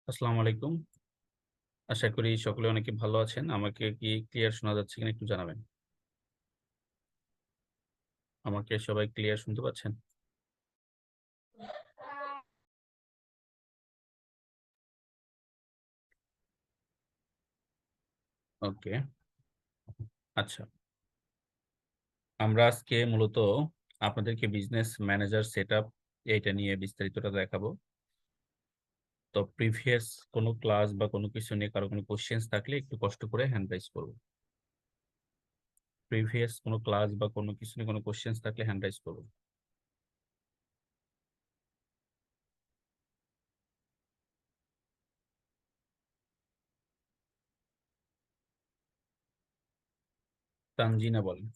আসসালামু আলাইকুম। আশা করি সকলে অনেকে ভালো আছেন। আমাকে কি ক্লিয়ার শোনা যাচ্ছে কিনা একটু জানাবেন। আমাকে সবাই ক্লিয়ার শুনতে পাচ্ছেন? ওকে। আচ্ছা। আমরা আজকে মূলত আপনাদেরকে বিজনেস ম্যানেজার সেটআপ এইটা নিয়ে বিস্তারিতটা দেখাবো। তো প্রিভিয়াস কোনো ক্লাস বা কোনো কিছু নিয়ে কারো কোনো কোয়েশ্চেনস থাকলে একটু কষ্ট করে হ্যান্ড রাইজ করব। প্রিভিয়াস কোনো ক্লাস বা কোনো কিছু নিয়ে কোনো কোয়েশ্চেনস থাকলে হ্যান্ড রাইজ করব। তানজিনা বলেন।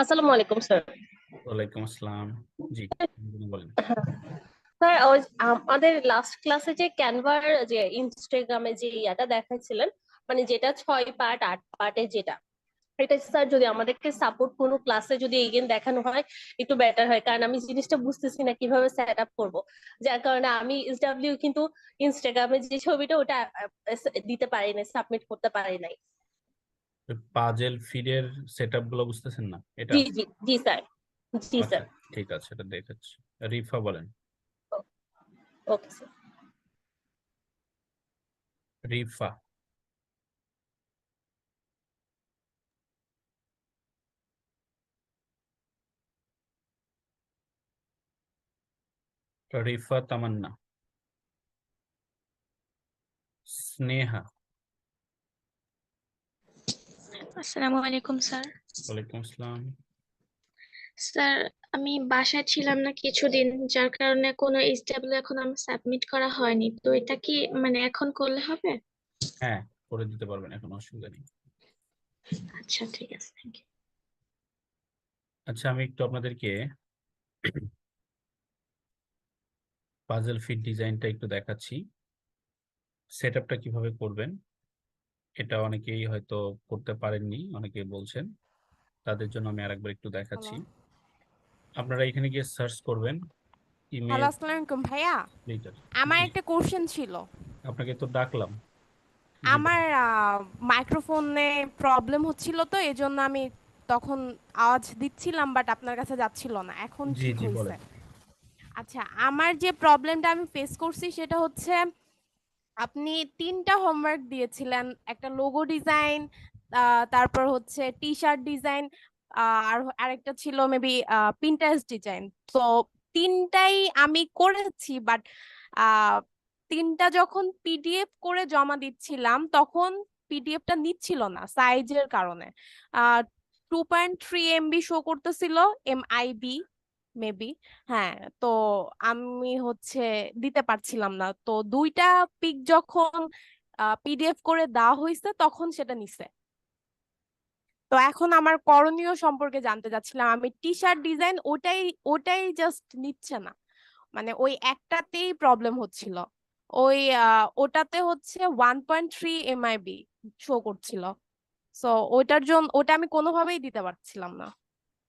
আসসালামু আলাইকুম স্যার। ওয়ালাইকুম আসসালাম। জি, তানজিনা বলেন। স্যার আমাদের লাস্ট ক্লাসে যে ক্যানভার যে ইনস্টাগ্রামে যে ইয়াটা দেখাচ্ছিলেন, মানে যেটা 6 পার্ট 8 পার্টে যেটা, এটা স্যার যদি আমাদেরকে সাপোর্ট কোনো ক্লাসে যদি এগেন দেখানো হয় একটু বেটার হয়, কারণ আমি জিনিসটা বুঝতেছি না কিভাবে সেট আপ করবো। যার কারণে আমি এসডব্লিউ কিন্তু ইনস্টাগ্রামে যে ছবিটা ওটা দিতে পারি নাই, সাবমিট করতে পারি নাই। পাজেল ফিডের সেটআপ গুলো বুঝতেছেন না এটা? জি জি জি স্যার। জি আচ্ছা, স্যার। ঠিক আছে, এটা দেখাচ্ছি। রিফা বলেন। Okay sir. রিফা। রিফা তামান্না। স্নেহা। আসসালামু আলাইকুম স্যার। ওয়ালাইকুম আসসালাম। স্যার, আমি বাসায় ছিলাম না কিছুদিন, যার কারণে কোনো এইচডাব্লিউ এখন আমার সাবমিট করা হয়নি। তো এটা কি মানে এখন করলে হবে? হ্যাঁ, করে দিতে পারবেন, এখন অসুবিধা নেই। আচ্ছা, ঠিক আছে, থ্যাংক ইউ। আচ্ছা, আমি একটু আপনাদেরকে পাজল ফিট ডিজাইনটা একটু দেখাচ্ছি। সেটআপটা কিভাবে করবেন এটা অনেকেই হয়তো করতে পারেননি, অনেকেই বলছেন। তাদের জন্য আমি আরেকবার একটু দেখাচ্ছি। হ্যালো। আপনারা এখানে গিয়ে সার্চ করবেন হ্যালো, ইমেজ আসসালামু আলাইকুম ভাইয়া। লিটার। আমার জি, একটা কোশ্চেন ছিল। আপনাকে তো ডাকলাম। জি আমার বলুন। মাইক্রোফোনে প্রবলেম হচ্ছিল, তো এজন্য আমি তখন আওয়াজ দিচ্ছিলাম বাট আপনার কাছে যাচ্ছিল না। এখন জি ঠিক জি হয়েছে। বলেন। আচ্ছা, আমার যে প্রবলেমটা আমি ফেস করছি সেটা হচ্ছে আপনি 3টা হোমওয়ার্ক দিয়েছিলেন, একটা লোগো ডিজাইন, তারপর হচ্ছে টি শার্ট ডিজাইন, আর আরেকটা ছিল মেবি পিন্টারেস্ট ডিজাইন। তো 3টাই আমি করেছি, বাট 3টা যখন পিডিএফ করে জমা দিচ্ছিলাম তখন পিডিএফটা নিচ্ছিল না সাইজের কারণে। 2.3 MB শো করতেছিল, MIB মেবি। হ্যাঁ, তো আমি হচ্ছে দিতে পারছিলাম না। তো 2টা পিক যখন পিডিএফ করে দেওয়া হয়েছে তখন সেটা নিছে। তো এখন আমার করণীয় সম্পর্কে জানতে চাচ্ছিলাম। আমি টি শার্ট ডিজাইন ওটাই ওটাই জাস্ট নিচ্ছে না, মানে ওই একটাতেই প্রবলেম হচ্ছিল। ওই ওটাতে হচ্ছে 1.3 MIB শো করছিল। সো ওটার জন্য ওটা আমি কোনোভাবেই দিতে পারছিলাম না।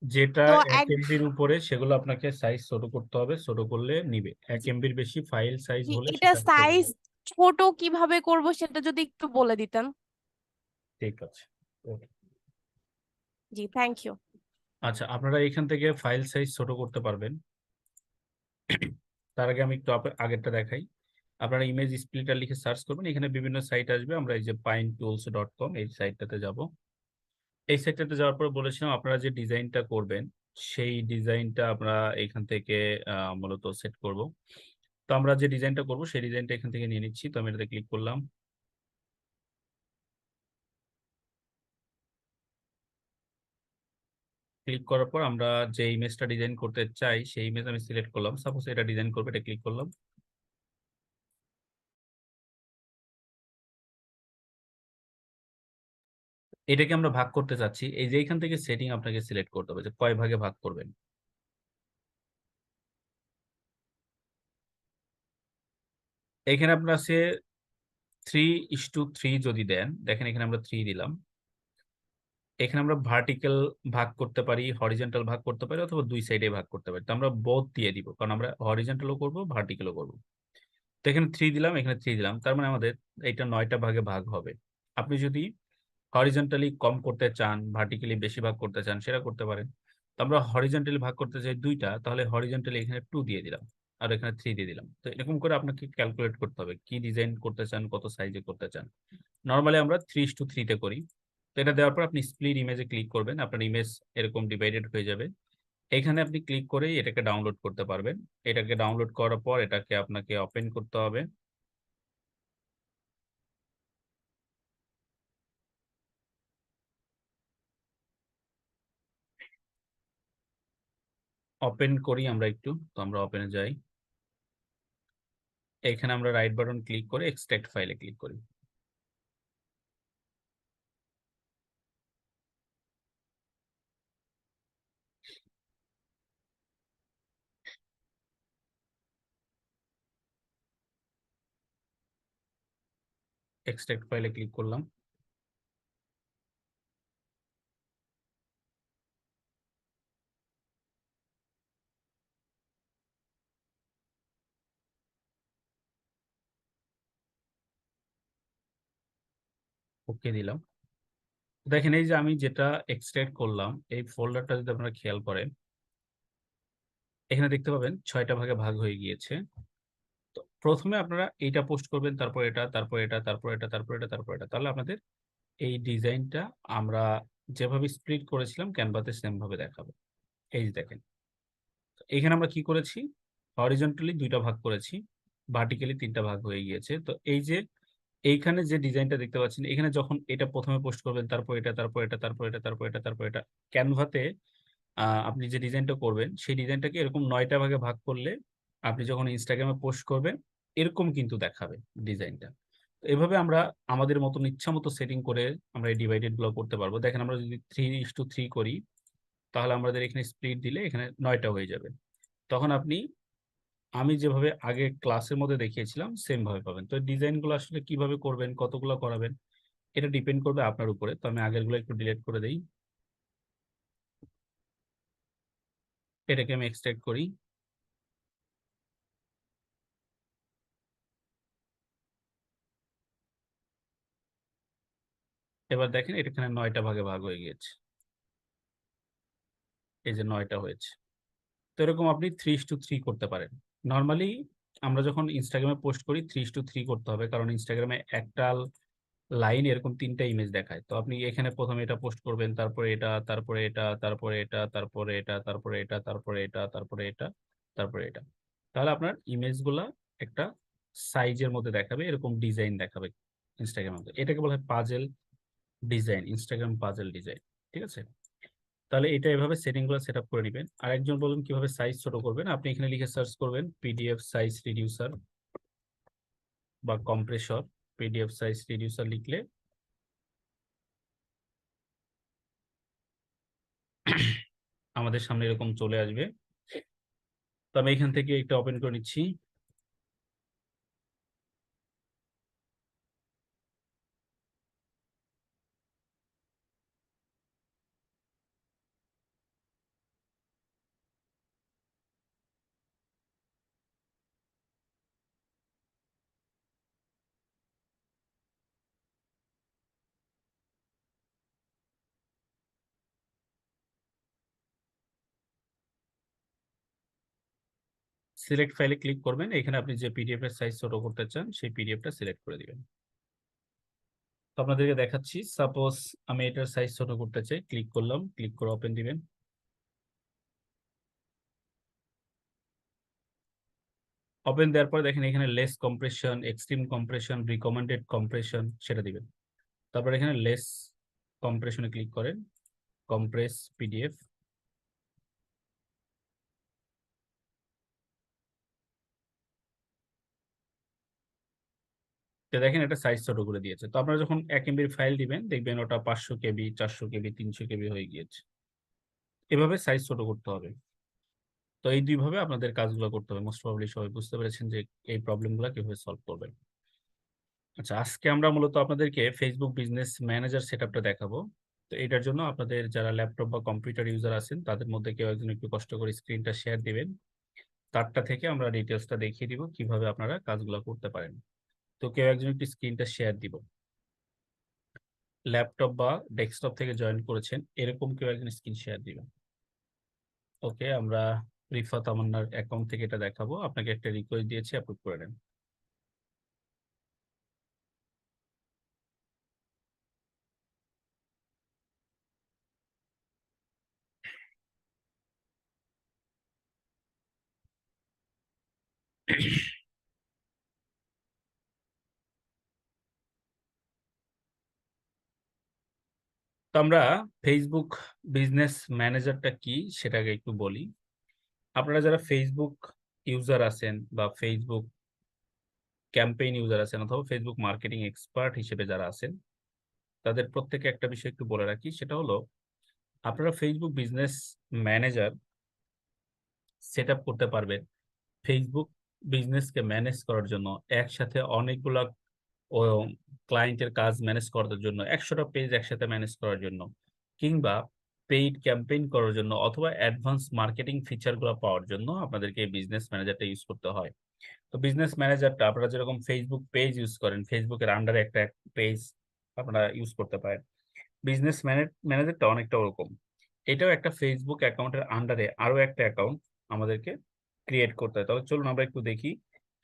যেটা তো 1 MBর উপরে সেগুলো আপনাকে সাইজ ছোট করতে হবে, ছোট করলে নিবে। 1 MBর বেশি ফাইল সাইজ হলে এটা সেটা নিতে সাইজ পারবে। ছোট কিভাবে করব সেটা যদি একটু বলে দিতেন। ঠিক আছে। Okay. জি, থ্যাংক ইউ। আচ্ছা, আপনারা এখান থেকে ফাইল সাইজ ছোট করতে পারবেন। তার আগে আমি একটু আগেরটা দেখাই। আপনারা ইমেজ স্প্লিটার লিখে সার্চ করবেন, এখানে বিভিন্ন সাইট আসবে। আমরা এই যে pinetools.com এই সাইটটাতে যাব। এই সাইটটাতে যাওয়ার পর বলেছিলাম আপনারা যে ডিজাইনটা করবেন সেই ডিজাইনটা আমরা এখান থেকে মূলত সেট করব। তো আমরা যে ডিজাইনটা করব সেই ডিজাইনটা এখান থেকে নিয়ে নিচ্ছি। তো আমি এটাতে ক্লিক করলাম। ক্লিক করার পর আমরা যে ইমেজটা ডিজাইন করতে চাই সেই ইমেজ আমি সিলেক্ট করলাম। সাপোজ এটা ডিজাইন করবে, এটা ক্লিক করলাম। এটাকে আমরা ভাগ করতে চাচ্ছি। এই যে এখান থেকে সেটিং আপনাকে সিলেক্ট করতে হবে যে কয় ভাগে ভাগ করবেন। এখানে আপনার আছে 3:3 যদি দেন, দেখেন এখানে আমরা 3 দিলাম। এখানে আমরা ভার্টিক্যাল ভাগ করতে পারি, হরিজন্টাল ভাগ করতে পারি, অথবা দুই সাইডে ভাগ করতে পারি। তো আমরা বোথ দিয়ে দিব, কারণ আমরা হরিজন্টালও করবো ভার্টিক্যালও করবো। তো এখানে 3 দিলাম, এখানে 3 দিলাম, তার মানে আমাদের এইটা 9টা ভাগে ভাগ হবে। আপনি যদি হরিজন্টালি কম করতে চান, ভার্টিক্যালি বেশি ভাগ করতে চান, সেটা করতে পারেন। তো আমরা হরিজন্টালি ভাগ করতে চাই 2টা, তাহলে হরিজন্টালি এখানে 2 দিয়ে দিলাম, আর এখানে 3 দিয়ে দিলাম। তো এরকম করে আপনাকে ক্যালকুলেট করতে হবে কি ডিজাইন করতে চান, কত সাইজে করতে চান। নর্মালি আমরা 3:3 তে করি। তো এটা দেওয়ার পর আপনি স্প্লিট ইমেজে ক্লিক করবেন, আপনার ইমেজ এরকম ডিভাইডেড হয়ে যাবে। এখানে আপনি ক্লিক করেই এটাকে ডাউনলোড করতে পারবেন। এটাকে ডাউনলোড করার পর এটাকে আপনাকে ওপেন করতে হবে। ওপেন করি আমরা একটু, তো আমরা ওপেনে যাই। এখানে আমরা রাইট বাটন ক্লিক করে এক্সট্রাক্ট ফাইলে ক্লিক করি। এক্সট্রাক্ট ফাইলে ক্লিক করলাম। ওকে দিলাম। দেখেন এই যে আমি যেটা এক্সট্রাক্ট করলাম, এই ফোল্ডারটা যদি আপনারা খেয়াল করেন, এখানে দেখতে পাবেন 6টা ভাগে ভাগ হয়ে গিয়েছে। তো প্রথমে আপনারা এইটা পোস্ট করবেন, তারপর এটা, তারপর এটা, তারপর এটা, তারপর এটা, তারপর এটা। তাহলে আপনাদের এই ডিজাইনটা আমরা যেভাবে স্প্লিট করেছিলাম ক্যানভাতে সেম ভাবে দেখাবে। এই যে দেখেন, এখানে আমরা কি করেছি, হরিজন্টালি 2টা ভাগ করেছি, ভার্টিক্যালি 3টা ভাগ হয়ে গিয়েছে। তো এই যে এইখানে যে ডিজাইনটা দেখতে পাচ্ছেন, এখানে যখন এটা প্রথমে পোস্ট করবেন, তারপর এটা, তারপর এটা, তারপর এটা, তারপর এটা, তারপর এটা, ক্যানভাতে আপনি যে ডিজাইনটা করবেন সেই ডিজাইনটাকে এরকম 9টা ভাগে ভাগ করলে আপনি যখন ইনস্টাগ্রামে পোস্ট করবেন এরকম কিন্তু দেখাবে ডিজাইনটা। তো এভাবে আমরা আমাদের মতন ইচ্ছা মতো সেটিং করে আমরা এই ডিভাইডেড গুলো করতে পারবো। দেখেন আমরা যদি 3:3 করি, তাহলে আমাদের এখানে স্প্লিট দিলে এখানে 9টা হয়ে যাবে। তখন আপনি আমি যেভাবে আগে ক্লাসের মধ্যে দেখিয়েছিলাম সেম ভাবে পাবেন। তো ডিজাইন গুলো আসলে কিভাবে করবেন, কতগুলো করাবেন, এটা ডিপেন্ড করবে আপনার উপরে। তো আমি আগের গুলো একটু ডিলিট করে দেই, এটাকে আমি এক্সট্রাক্ট করি। এবার দেখেন এটা এখানে 9টা ভাগে ভাগ হয়ে গিয়েছে, এই যে 9টা হয়েছে। তো এরকম আপনি 3:3 করতে পারেন। নর্মালি আমরা যখন ইনস্টাগ্রামে পোস্ট করি 3:3 করতে হবে, কারণ ইনস্টাগ্রামে একটা লাইন এরকম 3টা ইমেজ দেখায়। তো আপনি এখানে প্রথমে এটা পোস্ট করবেন, তারপরে এটা, তারপরে এটা, তারপরে এটা, তারপরে এটা, তারপরে এটা, তারপরে এটা, তারপরে এটা, তারপরে এটা। তাহলে আপনার ইমেজগুলা একটা সাইজের মধ্যে দেখাবে, এরকম ডিজাইন দেখাবে ইনস্টাগ্রামের মধ্যে। এটাকে বলা হয় puzzle design, Instagram puzzle design. ঠিক আছে, তাহলে এটা এভাবে সেটিং গুলো সেট আপ করে নেবেন। আর একজন বলুন কিভাবে সাইজ ছোট করবেন, আপনি এখানে লিখে সার্চ করবেন পিডিএফ সাইজ রিডিউসার বা কম্প্রেসর। পিডিএফ সাইজ রিডিউসার লিখলে আমাদের সামনে এরকম চলে আসবে। তো আমি এখান থেকে একটা ওপেন করে নিচ্ছি। সিলেক্ট ফাইলে ক্লিক করবেন, এখানে আপনি যে পিডিএফ এর সাইজ ছোট করতে চান সেই পিডিএফটা সিলেক্ট করে দিবেন। তো আপনাদেরকে দেখাচ্ছি, সাপোজ আমি এটার সাইজ ছোট করতে চাই, ক্লিক করলাম, ক্লিক করে ওপেন দিবেন। ওপেন দেওয়ার পর দেখেন এখানে less compression, extreme compression, recommended compression সেটা দিবেন। তারপর এখানে লেস কম্প্রেশনে ক্লিক করেন, কম্প্রেস পিডিএফ। তো দেখেন এটা সাইজ ছোট করে দিয়েছে। তো আপনারা যখন 1 MB ফাইল দিবেন দেখবেন ওটা 500 কেবি, 400 কেবি, 300 কেবি হয়ে গিয়েছে। এভাবে সাইজ ছোট করতে হবে। তো এই দুইভাবে আপনাদের কাজগুলো করতে হবে। মোস্ট প্রবাবলি সবাই বুঝতে পেরেছেন যে এই প্রবলেমগুলো কিভাবে সলভ করবেন। আচ্ছা, আজকে আমরা মূলত আপনাদেরকে ফেসবুক বিজনেস ম্যানেজার সেটআপটা দেখাবো। তো এটার জন্য আপনাদের যারা ল্যাপটপ বা কম্পিউটার ইউজার আছেন তাদের মধ্যে কেউ একজন একটু কষ্ট করে স্ক্রিনটা শেয়ার দিবেন, তারটা থেকে আমরা ডিটেলসটা দেখিয়ে দিব কিভাবে আপনারা কাজগুলো করতে পারেন। তো কেউ একজন একটু স্ক্রিনটা শেয়ার দিব, ল্যাপটপ বা ডেস্কটপ থেকে জয়েন করেছেন এরকম কেউ একজন স্ক্রিন শেয়ার দিবেন। ওকে, আমরা রিফা তামান্নার অ্যাকাউন্ট থেকে এটা দেখাবো, আপনাকে একটা রিকোয়েস্ট দিয়েছি, অ্যাপ্রুভ করে নেন। তো আমরা ফেসবুক বিজনেস ম্যানেজারটা কি সেটাকে একটু বলি। আপনারা যারা ফেসবুক ইউজার আছেন বা ফেসবুক ক্যাম্পেইন ইউজার আছেন অথবা ফেসবুক মার্কেটিং এক্সপার্ট হিসেবে যারা আছেন, তাদের প্রত্যেকে একটা বিষয় একটু বলে রাখি, সেটা হলো আপনারা Facebook business manager set up করতে পারবেন ফেসবুক বিজনেসকে ম্যানেজ করার জন্য, একসাথে অনেকগুলা ও ক্লায়েন্টের কাজ ম্যানেজ করার জন্য, 100টা পেজ একসাথে ম্যানেজ করার জন্য, কিংবা পেইড ক্যাম্পেইন করার জন্য, অথবা অ্যাডভান্স মার্কেটিং ফিচারগুলো পাওয়ার জন্য আপনাদেরকে এই বিজনেস ম্যানেজারটা ইউজ করতে হয়। তো বিজনেস ম্যানেজারটা আপনারা যেরকম ফেসবুক পেজ ইউজ করেন, ফেসবুকের আন্ডারে একটা পেজ আপনারা ইউজ করতে পারেন, বিজনেস ম্যানেজারটা অনেকটা ওরকম। এটাও একটা ফেসবুক অ্যাকাউন্টের আন্ডারে আরো একটা অ্যাকাউন্ট আমাদেরকে ক্রিয়েট করতে হয়। তাহলে চলুন আমরা একটু দেখি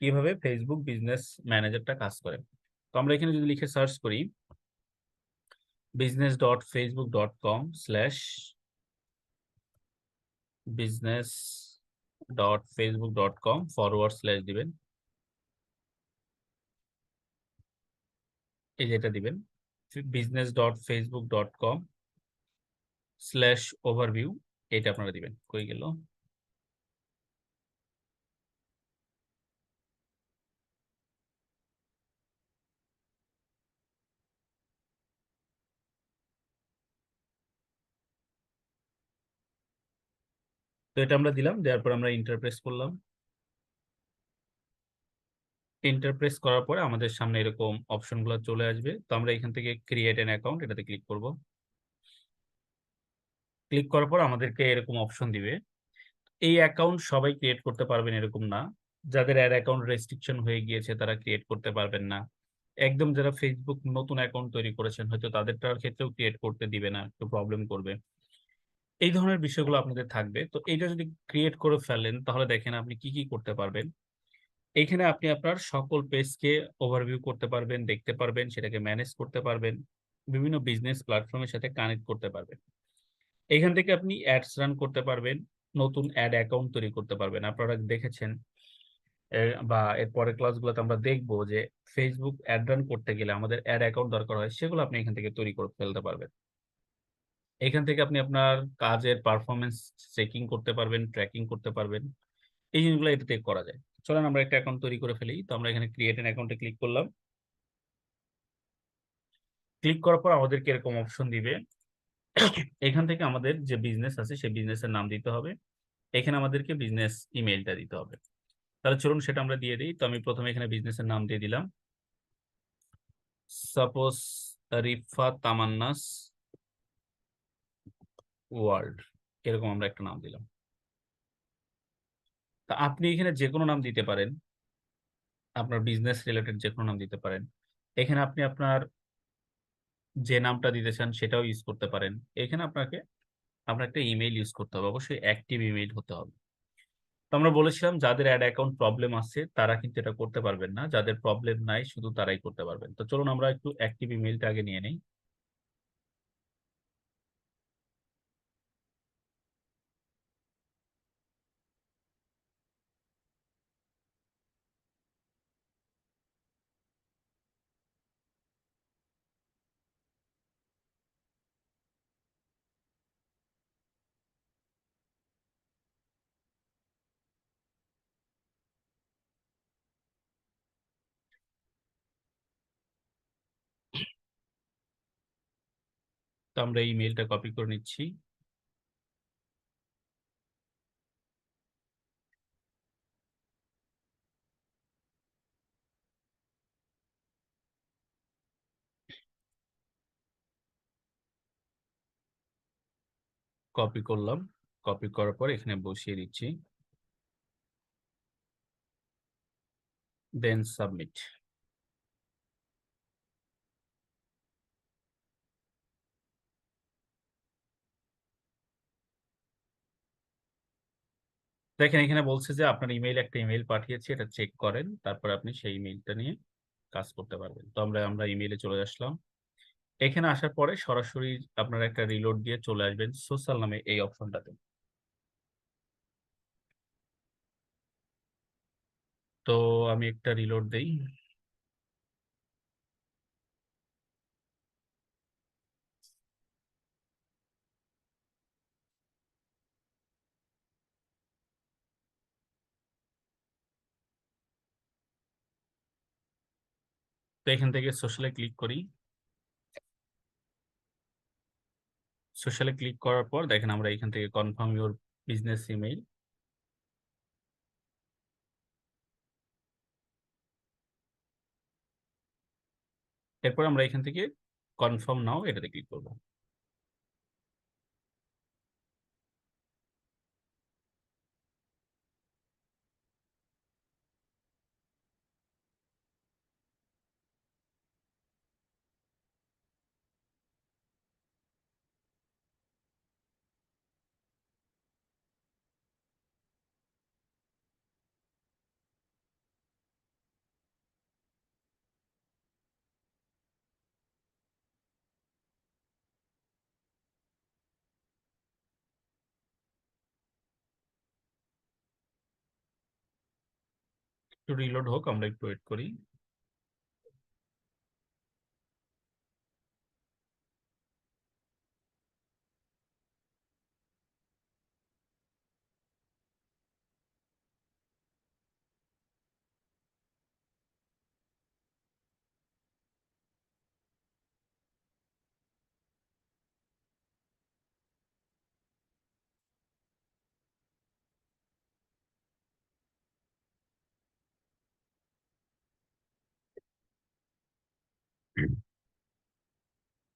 কিভাবে ফেসবুক বিজনেস ম্যানেজারটা কাজ করে। তো আমরা এখানে যদি লিখে সার্চ করি business.facebook.com/business.facebook.com / দিবেন, এই যেটা দিবেন business.facebook.com/overview, এটা আপনারা দিবেন। কই গেল? তো এটা আমরা দিলাম, দেওয়ার পর আমরা ইন্টারপ্রেস করলাম। ইন্টারপ্রেস করার পরে আমাদের সামনে এরকম অপশনগুলো চলে আসবে। তো আমরা এখান থেকে ক্রিয়েট অ্যান অ্যাকাউন্ট এটাতে ক্লিক করব। ক্লিক করার পর আমাদেরকে এরকম অপশন দিবে। এই অ্যাকাউন্ট সবাই ক্রিয়েট করতে পারবেন এরকম না, যাদের অ্যাড অ্যাকাউন্ট রেস্ট্রিকশন হয়ে গিয়েছে তারা ক্রিয়েট করতে পারবেন না। একদম যারা ফেসবুক নতুন অ্যাকাউন্ট তৈরি করেছেন হয়তো তাদেরটার ক্ষেত্রেও ক্রিয়েট করতে দিবে না, একটু প্রবলেম করবে। এই ধরনের বিষয়গুলো আপনাদের থাকবে। তো এইটা যদি ক্রিয়েট করে ফেলেন তাহলে দেখেন আপনি কি কি করতে পারবেন। এখানে আপনি আপনার সকল পেজকে ওভারভিউ করতে পারবেন, দেখতে পারবেন, সেটাকে ম্যানেজ করতে পারবেন, বিভিন্ন বিজনেস প্ল্যাটফর্মের সাথে কানেক্ট করতে পারবেন। এখান থেকে আপনি অ্যাডস রান করতে পারবেন, নতুন অ্যাড অ্যাকাউন্ট তৈরি করতে পারবেন। আপনারা দেখেছেন বা এর পরের ক্লাসগুলোতে আমরা দেখবো যে ফেসবুক অ্যাড রান করতে গেলে আমাদের অ্যাড অ্যাকাউন্ট দরকার হয়, সেগুলো আপনি এখান থেকে তৈরি করে ফেলতে পারবেন। এখান থেকে আপনি আপনার কাজের পারফরমেন্স চেকিং করতে পারবেন, ট্র্যাকিং করতে পারবেন, এই জিনিসগুলো এটাতে করা যায়। চলেন আমরা একটা অ্যাকাউন্ট তৈরি করে ফেলি। তো আমরা এখানে ক্রিয়েট অ্যান অ্যাকাউন্টে ক্লিক করলাম। ক্লিক করার পর আমাদেরকে এরকম অপশন দিবে। এখান থেকে আমাদের যে বিজনেস আছে সেই বিজনেসের নাম দিতে হবে, এখানে আমাদেরকে বিজনেস ইমেইলটা দিতে হবে। তাহলে চলুন সেটা আমরা দিয়ে দিই। তো আমি প্রথমে এখানে বিজনেসের নাম দিয়ে দিলাম, সাপোজ রিফা তামান্নাস ওয়ার্ল্ড, এরকম আমরা একটা নাম দিলাম। তা আপনি এখানে যে কোনো নাম দিতে পারেন, আপনার বিজনেস রিলেটেড যে কোনো নাম দিতে পারেন। এখানে আপনি আপনার যে নামটা দিতে চান সেটাও ইউজ করতে পারেন। এখানে আপনার একটা ইমেইল ইউজ করতে হবে, অবশ্যই অ্যাক্টিভ ইমেইল হতে হবে। তো আমরা বলেছিলাম যাদের অ্যাড অ্যাকাউন্ট প্রবলেম আছে তারা কিন্তু এটা করতে পারবেন না, যাদের প্রবলেম নাই শুধু তারাই করতে পারবেন। তো চলুন আমরা একটু অ্যাক্টিভ ইমেইলটা আগে নিয়ে নেই। তো আমরা এই ইমেইলটা কপি করে নিচ্ছি। কপি করলাম, কপি করার পর এখানে বসিয়ে দিচ্ছি, দেন সাবমিট। দেখেন এখানে বলছে যে আপনার একটা ইমেইল পাঠিয়েছি, এটা চেক করেন, তারপর আপনি সেই ইমেইলটা নিয়ে কাজ করতে পারবেন। তো আমরা ইমেইলে চলে আসলাম। এখানে আসার পরে সরাসরি আপনারা একটা রিলোড দিয়ে চলে আসবেন সোশ্যাল নামে এই অপশনটাতে। তো আমি একটা রিলোড দেই। তো এখান থেকে সোশ্যালে ক্লিক করি। সোশ্যালে ক্লিক করার পর দেখেন আমরা এখান থেকে কনফার্ম ইউর বিজনেস ইমেইল, এরপর আমরা এখান থেকে কনফার্ম নাও এটাতে ক্লিক করব। একটু রিলোড হোক, আমরা একটু ওয়েট করি।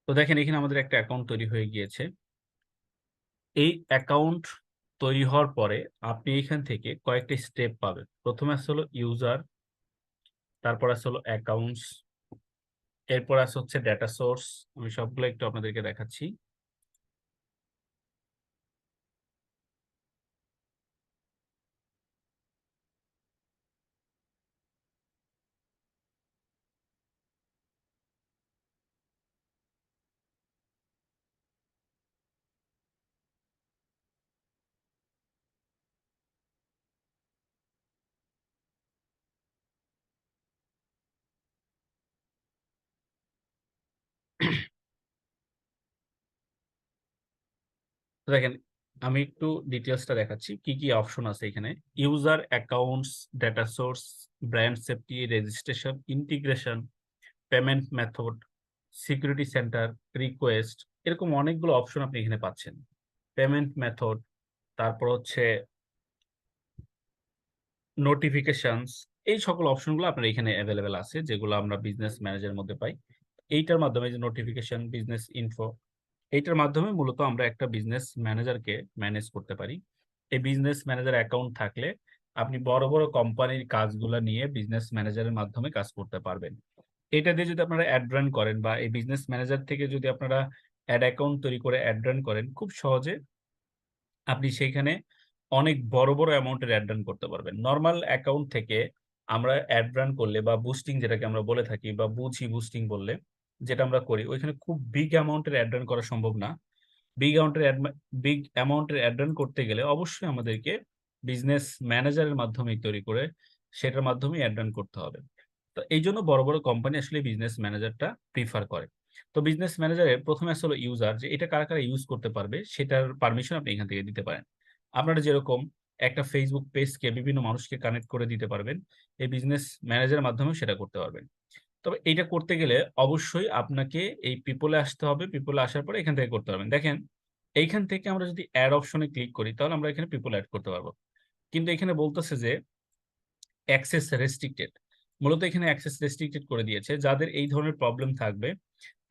তো দেখেন এখানে আমাদের একটা অ্যাকাউন্ট তৈরি হয়ে গিয়েছে। এই অ্যাকাউন্ট তৈরি হওয়ার পরে আপনি এখান থেকে কয়েকটা স্টেপ পাবেন। প্রথমে আছে হলো ইউজার, তারপর আছে হলো অ্যাকাউন্টস, এরপর আছে হচ্ছে ডেটা সোর্স। আমি সবগুলো একটু আপনাদেরকে দেখাচ্ছি। তো দেখেন আমি একটু ডিটেলসটা দেখাচ্ছি কি কি অপশন আছে এখানে। User, accounts, data source, brand safety, registration, integration, payment method, security centre, request, এরকম অনেকগুলো অপশন আপনি এখানে পাচ্ছেন। পেমেন্ট মেথড, তারপর হচ্ছে নোটিফিকেশনস, এই সকল অপশনগুলো আপনার এখানে অ্যাভেলেবেল আছে, যেগুলো আমরা বিজনেস ম্যানেজারের মধ্যে পাই। এইটার মাধ্যমে যে নোটিফিকেশন, বিজনেস ইনফো, এইটার মাধ্যমে মূলত আমরা একটা বিজনেস ম্যানেজারকে ম্যানেজ করতে পারি। এই বিজনেস ম্যানেজার অ্যাকাউন্ট থাকলে আপনি বড় বড় কোম্পানির কাজগুলো নিয়ে বিজনেস ম্যানেজারের মাধ্যমে কাজ করতে পারবেন। এটা দিয়ে যদি আপনারা অ্যাড রান করেন বা এই বিজনেস ম্যানেজার থেকে যদি আপনারা অ্যাড অ্যাকাউন্ট তৈরি করে অ্যাড রান করেন, খুব সহজে আপনি সেইখানে অনেক বড় বড় অ্যামাউন্টের অ্যাড রান করতে পারবেন। নর্মাল অ্যাকাউন্ট থেকে আমরা অ্যাড রান করলে বা বুস্টিং যেটাকে আমরা বলে থাকি বা বুস্টিং বললে যেটা আমরা করি, ওইখানে খুব বিগ অ্যামাউন্টের অ্যাড রান করা সম্ভব না। বিগ অ্যামাউন্টের অ্যাড রান করতে গেলে অবশ্যই আমাদেরকে বিজনেস ম্যানেজারের মাধ্যমে তৈরি করে সেটার মাধ্যমে অ্যাড রান করতে হবে। তো এই জন্য বড় বড় কোম্পানি আসলে বিজনেস ম্যানেজারটা প্রিফার করে। তো বিজনেস ম্যানেজারের প্রথমে আসলে ইউজার, যে এটা কারা কারা ইউজ করতে পারবে সেটার পারমিশন আপনি এখান থেকে দিতে পারেন। আপনারা যেরকম একটা ফেসবুক পেজকে বিভিন্ন মানুষকে কানেক্ট করে দিতে পারবেন, এই বিজনেস ম্যানেজারের মাধ্যমে সেটা করতে পারবেন। তবে এইটা করতে গেলে অবশ্যই আপনাকে এই পিপলে আসতে হবে। পিপলে আসার পরে এখান থেকে করতে পারবেন। দেখেন এইখান থেকে আমরা যদি অ্যাড অপশনে ক্লিক করি তাহলে আমরা এখানে পিপল অ্যাড করতে পারবো, কিন্তু এখানে বলতেছে যে অ্যাক্সেস রেস্ট্রিক্টেড। মূলত এখানে অ্যাক্সেস রেস্ট্রিক্টেড করে দিয়েছে। যাদের এই ধরনের প্রবলেম থাকবে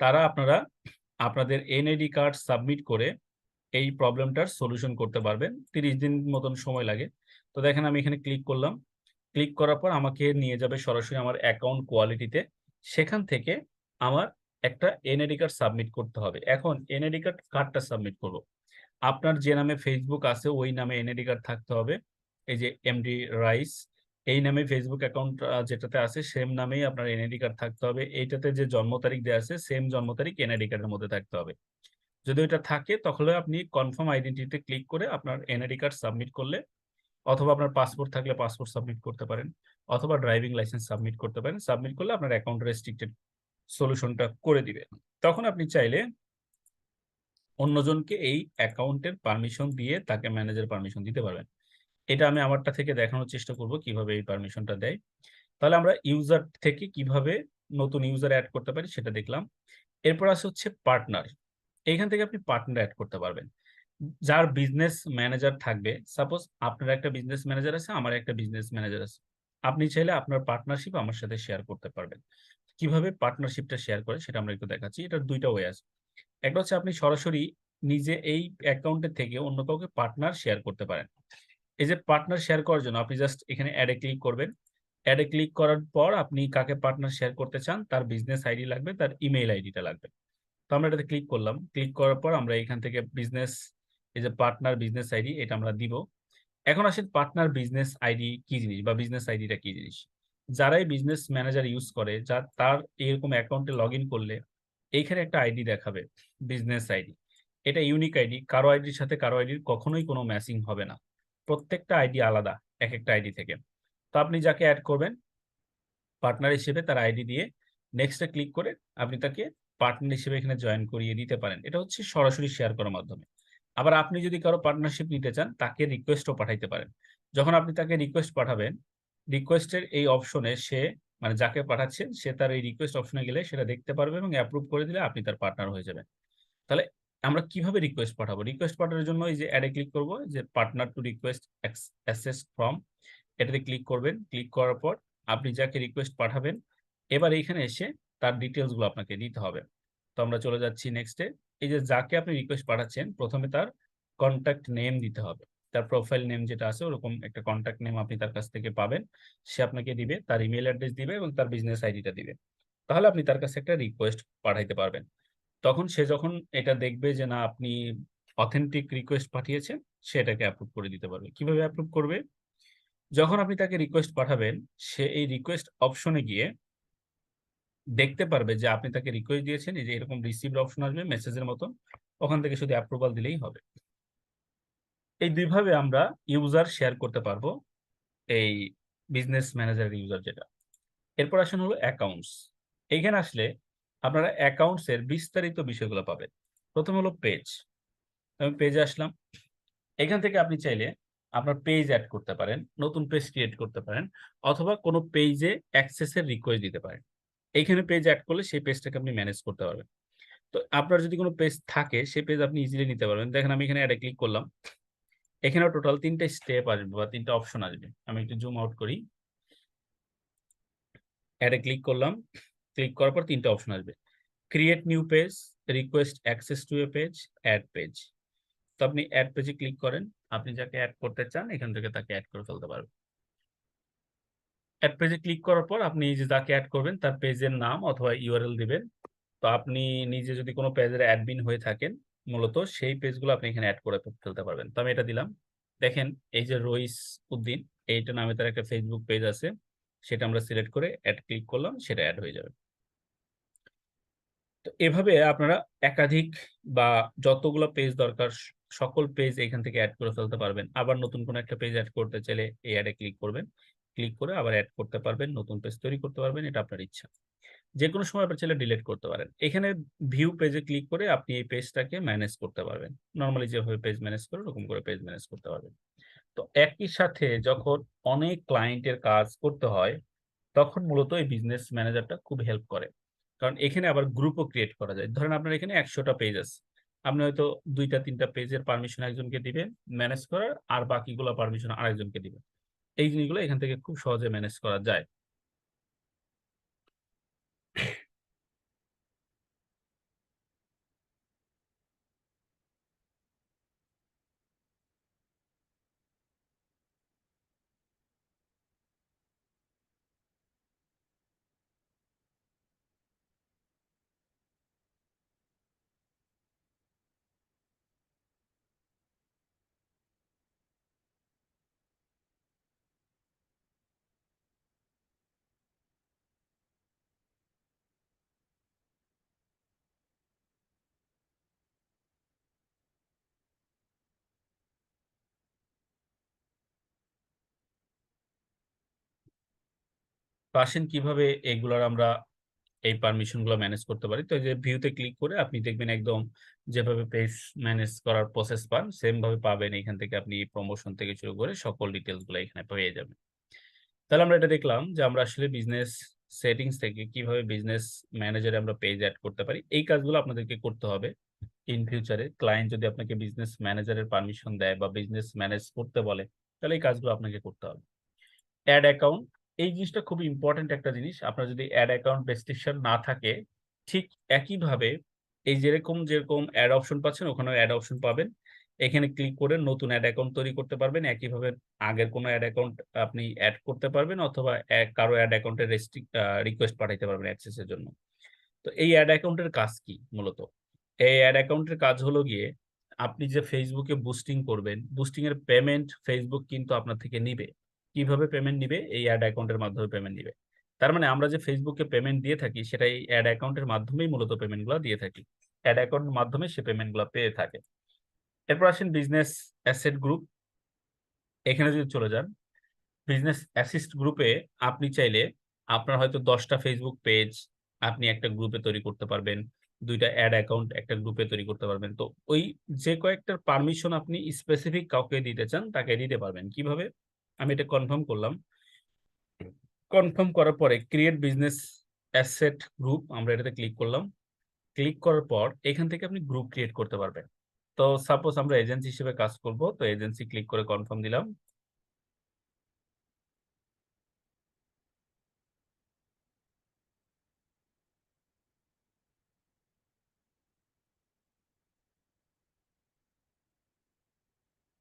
তারা আপনাদের এনআইডি কার্ড সাবমিট করে এই প্রবলেমটার সলিউশন করতে পারবেন। 30 দিন মতন সময় লাগে। তো দেখেন আমি এখানে ক্লিক করলাম। ক্লিক করার পর আমাকে নিয়ে যাবে সরাসরি আমার অ্যাকাউন্ট কোয়ালিটিতে। সেখান থেকে আমার একটা এনআইডি কার্ড সাবমিট করতে হবে। এখন এনআইডি কার্ডটা সাবমিট করব। আপনার যে নামে ফেসবুক আছে ওই নামে এনআইডি কার্ড থাকতে হবে। এই যে এমডি রাইস এই নামে ফেসবুক অ্যাকাউন্ট যেটাতে আছে সেম নামেই আপনার এনআইডি কার্ড থাকতে হবে। এইটাতে যে জন্ম তারিখ দেওয়া আছে সেম জন্ম তারিখ এনআইডি কার্ডের মধ্যে থাকতে হবে। যদি ওইটা থাকে তাহলে আপনি কনফার্ম আইডেন্টিটিতে ক্লিক করে আপনার এনআইডি কার্ড সাবমিট করলে, অথবা আপনার পাসপোর্ট থাকলে পাসপোর্ট সাবমিট করতে পারেন, অথবা ড্রাইভিং লাইসেন্স সাবমিট করতে পারেন। সাবমিট করলে আপনার অ্যাকাউন্ট রেস্ট্রিক্টেড সলিউশনটা করে দিবে। তখন আপনি চাইলে অন্যজনকে এই অ্যাকাউন্টের পারমিশন দিয়ে তাকে ম্যানেজার পারমিশন দিতে পারবেন। এটা আমি আমারটা থেকে দেখানোর চেষ্টা করব কিভাবে এই পারমিশনটা দেয়। তাহলে আমরা ইউজার থেকে কিভাবে নতুন ইউজার অ্যাড করতে পারি সেটা দেখলাম। এরপর আসে হচ্ছে পার্টনার। এইখান থেকে আপনি পার্টনার অ্যাড করতে পারবেন। যার বিজনেস ম্যানেজার থাকবে, সাপোজ আপনার একটা বিজনেস ম্যানেজার আছে, আমার একটা বিজনেস ম্যানেজার আছে, আপনি চাইলে আপনার পার্টনারশিপ আমার সাথে শেয়ার করতে পারবেন। কিভাবে পার্টনারশিপটা শেয়ার করে সেটা আমরা একটু দেখাচ্ছি। এটার দুইটা ওয়ে আছে। একটা হচ্ছে আপনি সরাসরি নিজে এই অ্যাকাউন্টের থেকে অন্য কাউকে পার্টনার শেয়ার করতে পারেন। এই যে পার্টনার শেয়ার করার জন্য আপনি জাস্ট এখানে অ্যাডে ক্লিক করবেন। অ্যাডে ক্লিক করার পর আপনি কাকে পার্টনার শেয়ার করতে চান তার বিজনেস আইডি লাগবে, তার ইমেইল আইডিটা লাগবে। তো আমরা এটাতে ক্লিক করলাম। ক্লিক করার পর আমরা এখান থেকে বিজনেস, এই যে পার্টনার বিজনেস আইডি এটা আমরা দিব। এখন আসেন পার্টনার বিজনেস আইডি কি জিনিস বা বিজনেস আইডিটা কি জিনিস। যারাই বিজনেস ম্যানেজার ইউজ করে, তার এরকম অ্যাকাউন্টে লগ ইন করলে এইখানে একটা আইডি দেখাবে, বিজনেস আইডি। এটা ইউনিক আইডি, কারো আইডির সাথে কারো আইডির কখনোই কোনো ম্যাচিং হবে না। প্রত্যেকটা আইডি আলাদা এক একটা আইডি থেকে। তো আপনি যাকে অ্যাড করবেন পার্টনার হিসেবে তার আইডি দিয়ে নেক্সটে ক্লিক করে আপনি তাকে পার্টনার হিসেবে এখানে জয়েন করিয়ে দিতে পারেন। এটা হচ্ছে সরাসরি শেয়ার করার মাধ্যমে। আবার আপনি যদি কারো পার্টনারশিপ নিতে চান তাকে রিকোয়েস্টও পাঠাইতে পারেন। যখন আপনি তাকে রিকোয়েস্ট পাঠাবেন, রিকোয়েস্টের এই অপশনে সে, মানে যাকে পাঠাচ্ছেন সে তার এই রিকোয়েস্ট অপশনে গেলে সেটা দেখতে পারবে এবং অ্যাপ্রুভ করে দিলে আপনি তার পার্টনার হয়ে যাবেন। তাহলে আমরা কিভাবে রিকোয়েস্ট পাঠাবো? রিকোয়েস্ট পাঠানোর জন্য এই যে অ্যাডে ক্লিক করব, যে partner to request access from, এটাতে ক্লিক করবেন। ক্লিক করার পর আপনি যাকে রিকোয়েস্ট পাঠাবেন এবার এইখানে এসে তার ডিটেলস গুলো আপনাকে দিতে হবে। তো আমরা চলে যাচ্ছি নেক্সটে। এই যে যাকে আপনি রিকোয়েস্ট পাঠাচ্ছেন প্রথমে তার কন্ট্যাক্ট নেম দিতে হবে। তার প্রোফাইল নেম যেটা আছে ওরকম একটা কন্ট্যাক্ট নেম আপনি তার কাছ থেকে পাবেন। সে আপনাকে দিবে, তার ইমেল অ্যাড্রেস দিবে এবং তার বিজনেস আইডিটা দিবে। তাহলে আপনি তার কাছে একটা রিকোয়েস্ট পাঠাইতে পারবেন। তখন সে যখন এটা দেখবে যে না আপনি অথেন্টিক রিকোয়েস্ট পাঠিয়েছেন, সে এটাকে অ্যাপ্রুভ করে দিতে পারবে। কিভাবে অ্যাপ্রুভ করবে? যখন আপনি তাকে রিকোয়েস্ট পাঠাবেন সে এই রিকোয়েস্ট অপশনে গিয়ে দেখতে পারবে যে আপনি তাকে রিকোয়েস্ট দিয়েছেন, এই যে এরকম রিসিভড অপশন আসবে মেসেজের মতন, ওখান থেকে শুধু অ্যাপ্রুভাল দিলেই হবে। এই দুইভাবে আমরা ইউজার শেয়ার করতে পারবো, এই বিজনেস ম্যানেজার ইউজার যেটা। এরপর আসেন হলো অ্যাকাউন্টস। এইখানে আসলে আপনারা অ্যাকাউন্টস এর বিস্তারিত বিষয়গুলো পাবেন। প্রথম হলো পেজ। আমি পেজে আসলাম। এখান থেকে আপনি চাইলে আপনার পেজ অ্যাড করতে পারেন, নতুন পেজ ক্রিয়েট করতে পারেন, অথবা কোনো পেজে অ্যাক্সেসের রিকোয়েস্ট দিতে পারেন। এইখানে পেজ অ্যাড করলে সেই পেজটাকে আপনি ম্যানেজ করতে পারবেন। তো আপনার যদি কোনো পেজ থাকে সেই পেজ আপনি ইজিলি নিতে পারবেন। দেখেন আমি এখানে অ্যাডে ক্লিক করলাম। এখানে টোটাল 3টা স্টেপ আসবে বা 3টা অপশন আসবে। আমি একটু জুম আউট করি। অ্যাডে ক্লিক করলাম। ক্লিক করার পর 3টা অপশন আসবে, create new page, request access to a page, add page. তো আপনি অ্যাড পেজে ক্লিক করেন। আপনি যাকে অ্যাড করতে চান এখান থেকে তাকে অ্যাড করে ফেলতে পারবেন। অ্যাড পেজে ক্লিক করার পর আপনি যে যাকে অ্যাড করবেন তার পেজের নাম অথবা ইউআরএল দিবেন। তো আপনি নিজে যদি কোনো পেজের অ্যাডমিন হয়ে থাকেন মূলত সেই পেজগুলো আপনি এখানে অ্যাড করে ফেলতে পারবেন। তো আমি এটা দিলাম। দেখেন এই যে রইস উদ্দিন, এইটা নামে তার একটা ফেসবুক পেজ আছে, সেটা আমরা সিলেক্ট করে অ্যাড ক্লিক করলাম, সেটা অ্যাড হয়ে যাবে। তো এভাবে আপনারা একাধিক বা যতগুলো পেজ দরকার সকল পেজ এখান থেকে অ্যাড করে ফেলতে পারবেন। আবার নতুন কোনো একটা পেজ অ্যাড করতে চাইলে এই অ্যাডে ক্লিক করবেন। ক্লিক করে আবার অ্যাড করতে পারবেন, নতুন পেজ তৈরি করতে পারবেন, এটা আপনার ইচ্ছা। যে কোনো সময় আপনি চাইলে ডিলিট করতে পারেন। এখানে ভিউ পেজে ক্লিক করে আপনি এই পেজটাকে ম্যানেজ করতে পারবেন। নরমালি যেভাবে পেজ ম্যানেজ করে ওরকম করে পেজ ম্যানেজ করতে পারবেন। তো একই সাথে যখন অনেক ক্লায়েন্টের কাজ করতে হয় তখন মূলত এই বিজনেস ম্যানেজারটা খুব হেল্প করে। কারণ এখানে আবার গ্রুপও ক্রিয়েট করা যায়। ধরেন আপনার এখানে 100টা পেজ আছে, আপনি হয়তো 2টা 3টা পেজের পারমিশন একজনকে দিবেন ম্যানেজ করার, আর বাকিগুলো পারমিশন আরেকজনকে দিবেন। এই জিনিসগুলো এখান থেকে খুব সহজে ম্যানেজ করা যায়। তো আসেন কিভাবে এগুলার আমরা এই পারমিশন গুলো ম্যানেজ করতে পারি। তো এই যে ভিউতে ক্লিক করে আপনি দেখবেন একদম যেভাবে পেজ ম্যানেজ করার প্রসেস পান সেম ভাবে পাবেন। এখান থেকে আপনি প্রমোশন থেকে শুরু করে সকল ডিটেলস গুলো এখানে পেয়ে যাবেন। তাহলে আমরা এটা দেখলাম যে আমরা আসলে বিজনেস সেটিংস থেকে কিভাবে বিজনেস ম্যানেজারে আমরা পেজ অ্যাড করতে পারি। এই কাজগুলো আপনাদেরকে করতে হবে ইন ফিউচারে। ক্লায়েন্ট যদি আপনাকে বিজনেস ম্যানেজারের পারমিশন দেয় বা বিজনেস ম্যানেজ করতে বলে, তাহলে এই কাজগুলো আপনাকে করতে হবে। অ্যাড অ্যাকাউন্ট, এই জিনিসটা খুব ইম্পর্টেন্ট একটা জিনিস। আপনার যদি অ্যাড অ্যাকাউন্ট রেস্ট্রিকশন না থাকে, ঠিক একইভাবে এই যেরকম যেরকম অ্যাড অপশন পাচ্ছেন ওখানেও অ্যাড অপশন পাবেন। এখানে ক্লিক করে নতুন অ্যাড অ্যাকাউন্ট তৈরি করতে পারবেন। একইভাবে আগের কোনো অ্যাড অ্যাকাউন্ট আপনি অ্যাড করতে পারবেন অথবা কারো অ্যাড অ্যাকাউন্টের রিকোয়েস্ট পাঠাইতে পারবেন অ্যাক্সেসের জন্য। তো এই অ্যাড অ্যাকাউন্টের কাজ কি মূলত? এই অ্যাড অ্যাকাউন্টের কাজ হলো গিয়ে আপনি যে ফেসবুকে বুস্টিং করবেন, বুস্টিং এর পেমেন্ট ফেসবুক কিন্তু আপনার থেকে নিবে। কিভাবে পেমেন্ট নিবে? এই অ্যাড অ্যাকাউন্টের মাধ্যমে পেমেন্ট নিবে। তার মানে আমরা যে ফেসবুকে পেমেন্ট দিয়ে থাকি সেটা এই অ্যাড অ্যাকাউন্টের মাধ্যমেই মূলত পেমেন্টগুলো দিয়ে থাকি। অ্যাড অ্যাকাউন্টের মাধ্যমে সে পেমেন্টগুলো পেয়ে থাকে। এরপর আসেন বিজনেস অ্যাসেট গ্রুপ। এখানে যদি চলে যান, বিজনেস অ্যাসিস্ট গ্রুপে আপনি চাইলে আপনার হয়তো 10টা ফেসবুক পেজ আপনি একটা গ্রুপে তৈরি করতে পারবেন। 2টা অ্যাড অ্যাকাউন্ট একটা গ্রুপে তৈরি করতে পারবেন। তো ওই যে কয়েকটার পারমিশন আপনি স্পেসিফিক কাউকে দিতে চান তাকে দিতে পারবেন। কিভাবে? আমি এটা কনফার্ম করলাম। কনফার্ম করার পরে ক্রিয়েট বিজনেস অ্যাসেট গ্রুপ আমরা এটাতে ক্লিক করলাম। ক্লিক করার পর এখান থেকে আপনি গ্রুপ ক্রিয়েট করতে পারবেন। তো সাপোজ আমরা এজেন্সি হিসেবে কাজ করব, তো এজেন্সি ক্লিক করে কনফার্ম দিলাম।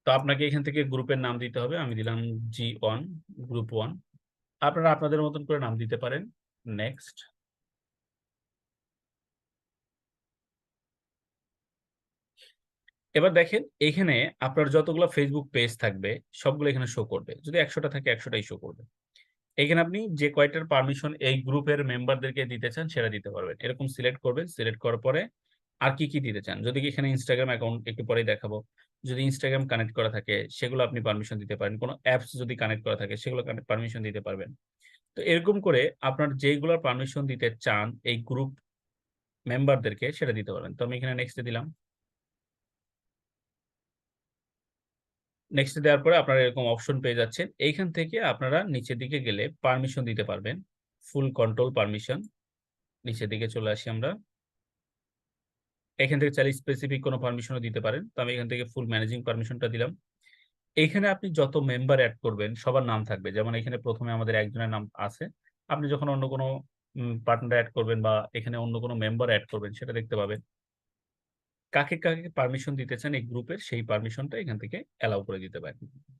তো আপনাকে এখান থেকে গ্রুপের নাম দিতে হবে। আমি দিলাম G1 গ্রুপ 1। আপনারা আপনাদের মতন করে নাম দিতে পারেন। নেক্সট। এবার দেখেন এখানে আপনার যতগুলো ফেসবুক পেজ থাকবে সবগুলো এখানে শো করবে। যদি 100টা থাকে 100টাই শো করবে। এখানে আপনি যে কয়টার পারমিশন এই গ্রুপের মেম্বারদেরকে দিতে চান সেটা দিতে পারবেন। এরকম সিলেক্ট করবেন। সিলেক্ট করার পরে আর কি দিতে চান, যদি এখানে ইনস্টাগ্রাম অ্যাকাউন্ট একটু পরেই দেখাবো, যদি ইনস্টাগ্রাম কানেক্ট করা থাকে সেগুলো আপনি পারমিশন দিতে পারেন। কোনো অ্যাপস যদি কানেক্ট করা থাকে সেগুলো পারমিশন দিতে পারবেন। তো এরকম করে আপনার যেগুলোর পারমিশন দিতে চান এই গ্রুপ মেম্বারদেরকে সেটা দিতে পারবেন। তো আমি এখানে নেক্সটে দিলাম। নেক্সট দেওয়ার পরে আপনারা এরকম অপশন পেয়ে যাচ্ছেন। এইখান থেকে আপনারা নিচের দিকে গেলে পারমিশন দিতে পারবেন। ফুল কন্ট্রোল পারমিশন। নিচের দিকে চলে আসি আমরা। এখান থেকে চাইলে স্পেসিফিক কোনো পারমিশনও দিতে পারেন। তো আমি এখান থেকে ফুল ম্যানেজিং পারমিশনটা দিলাম। এখানে আপনি যত মেম্বার অ্যাড করবেন সবার নাম থাকবে। যেমন এখানে প্রথমে আমাদের একজনের নাম আছে। আপনি যখন অন্য কোনো পার্টনার অ্যাড করবেন বা এখানে অন্য কোনো মেম্বার অ্যাড করবেন সেটা দেখতে পাবেন। কাকে কাকে পারমিশন দিতে চান এই গ্রুপের সেই পারমিশনটা এখান থেকে অ্যালাউ করে দিতে পারেন।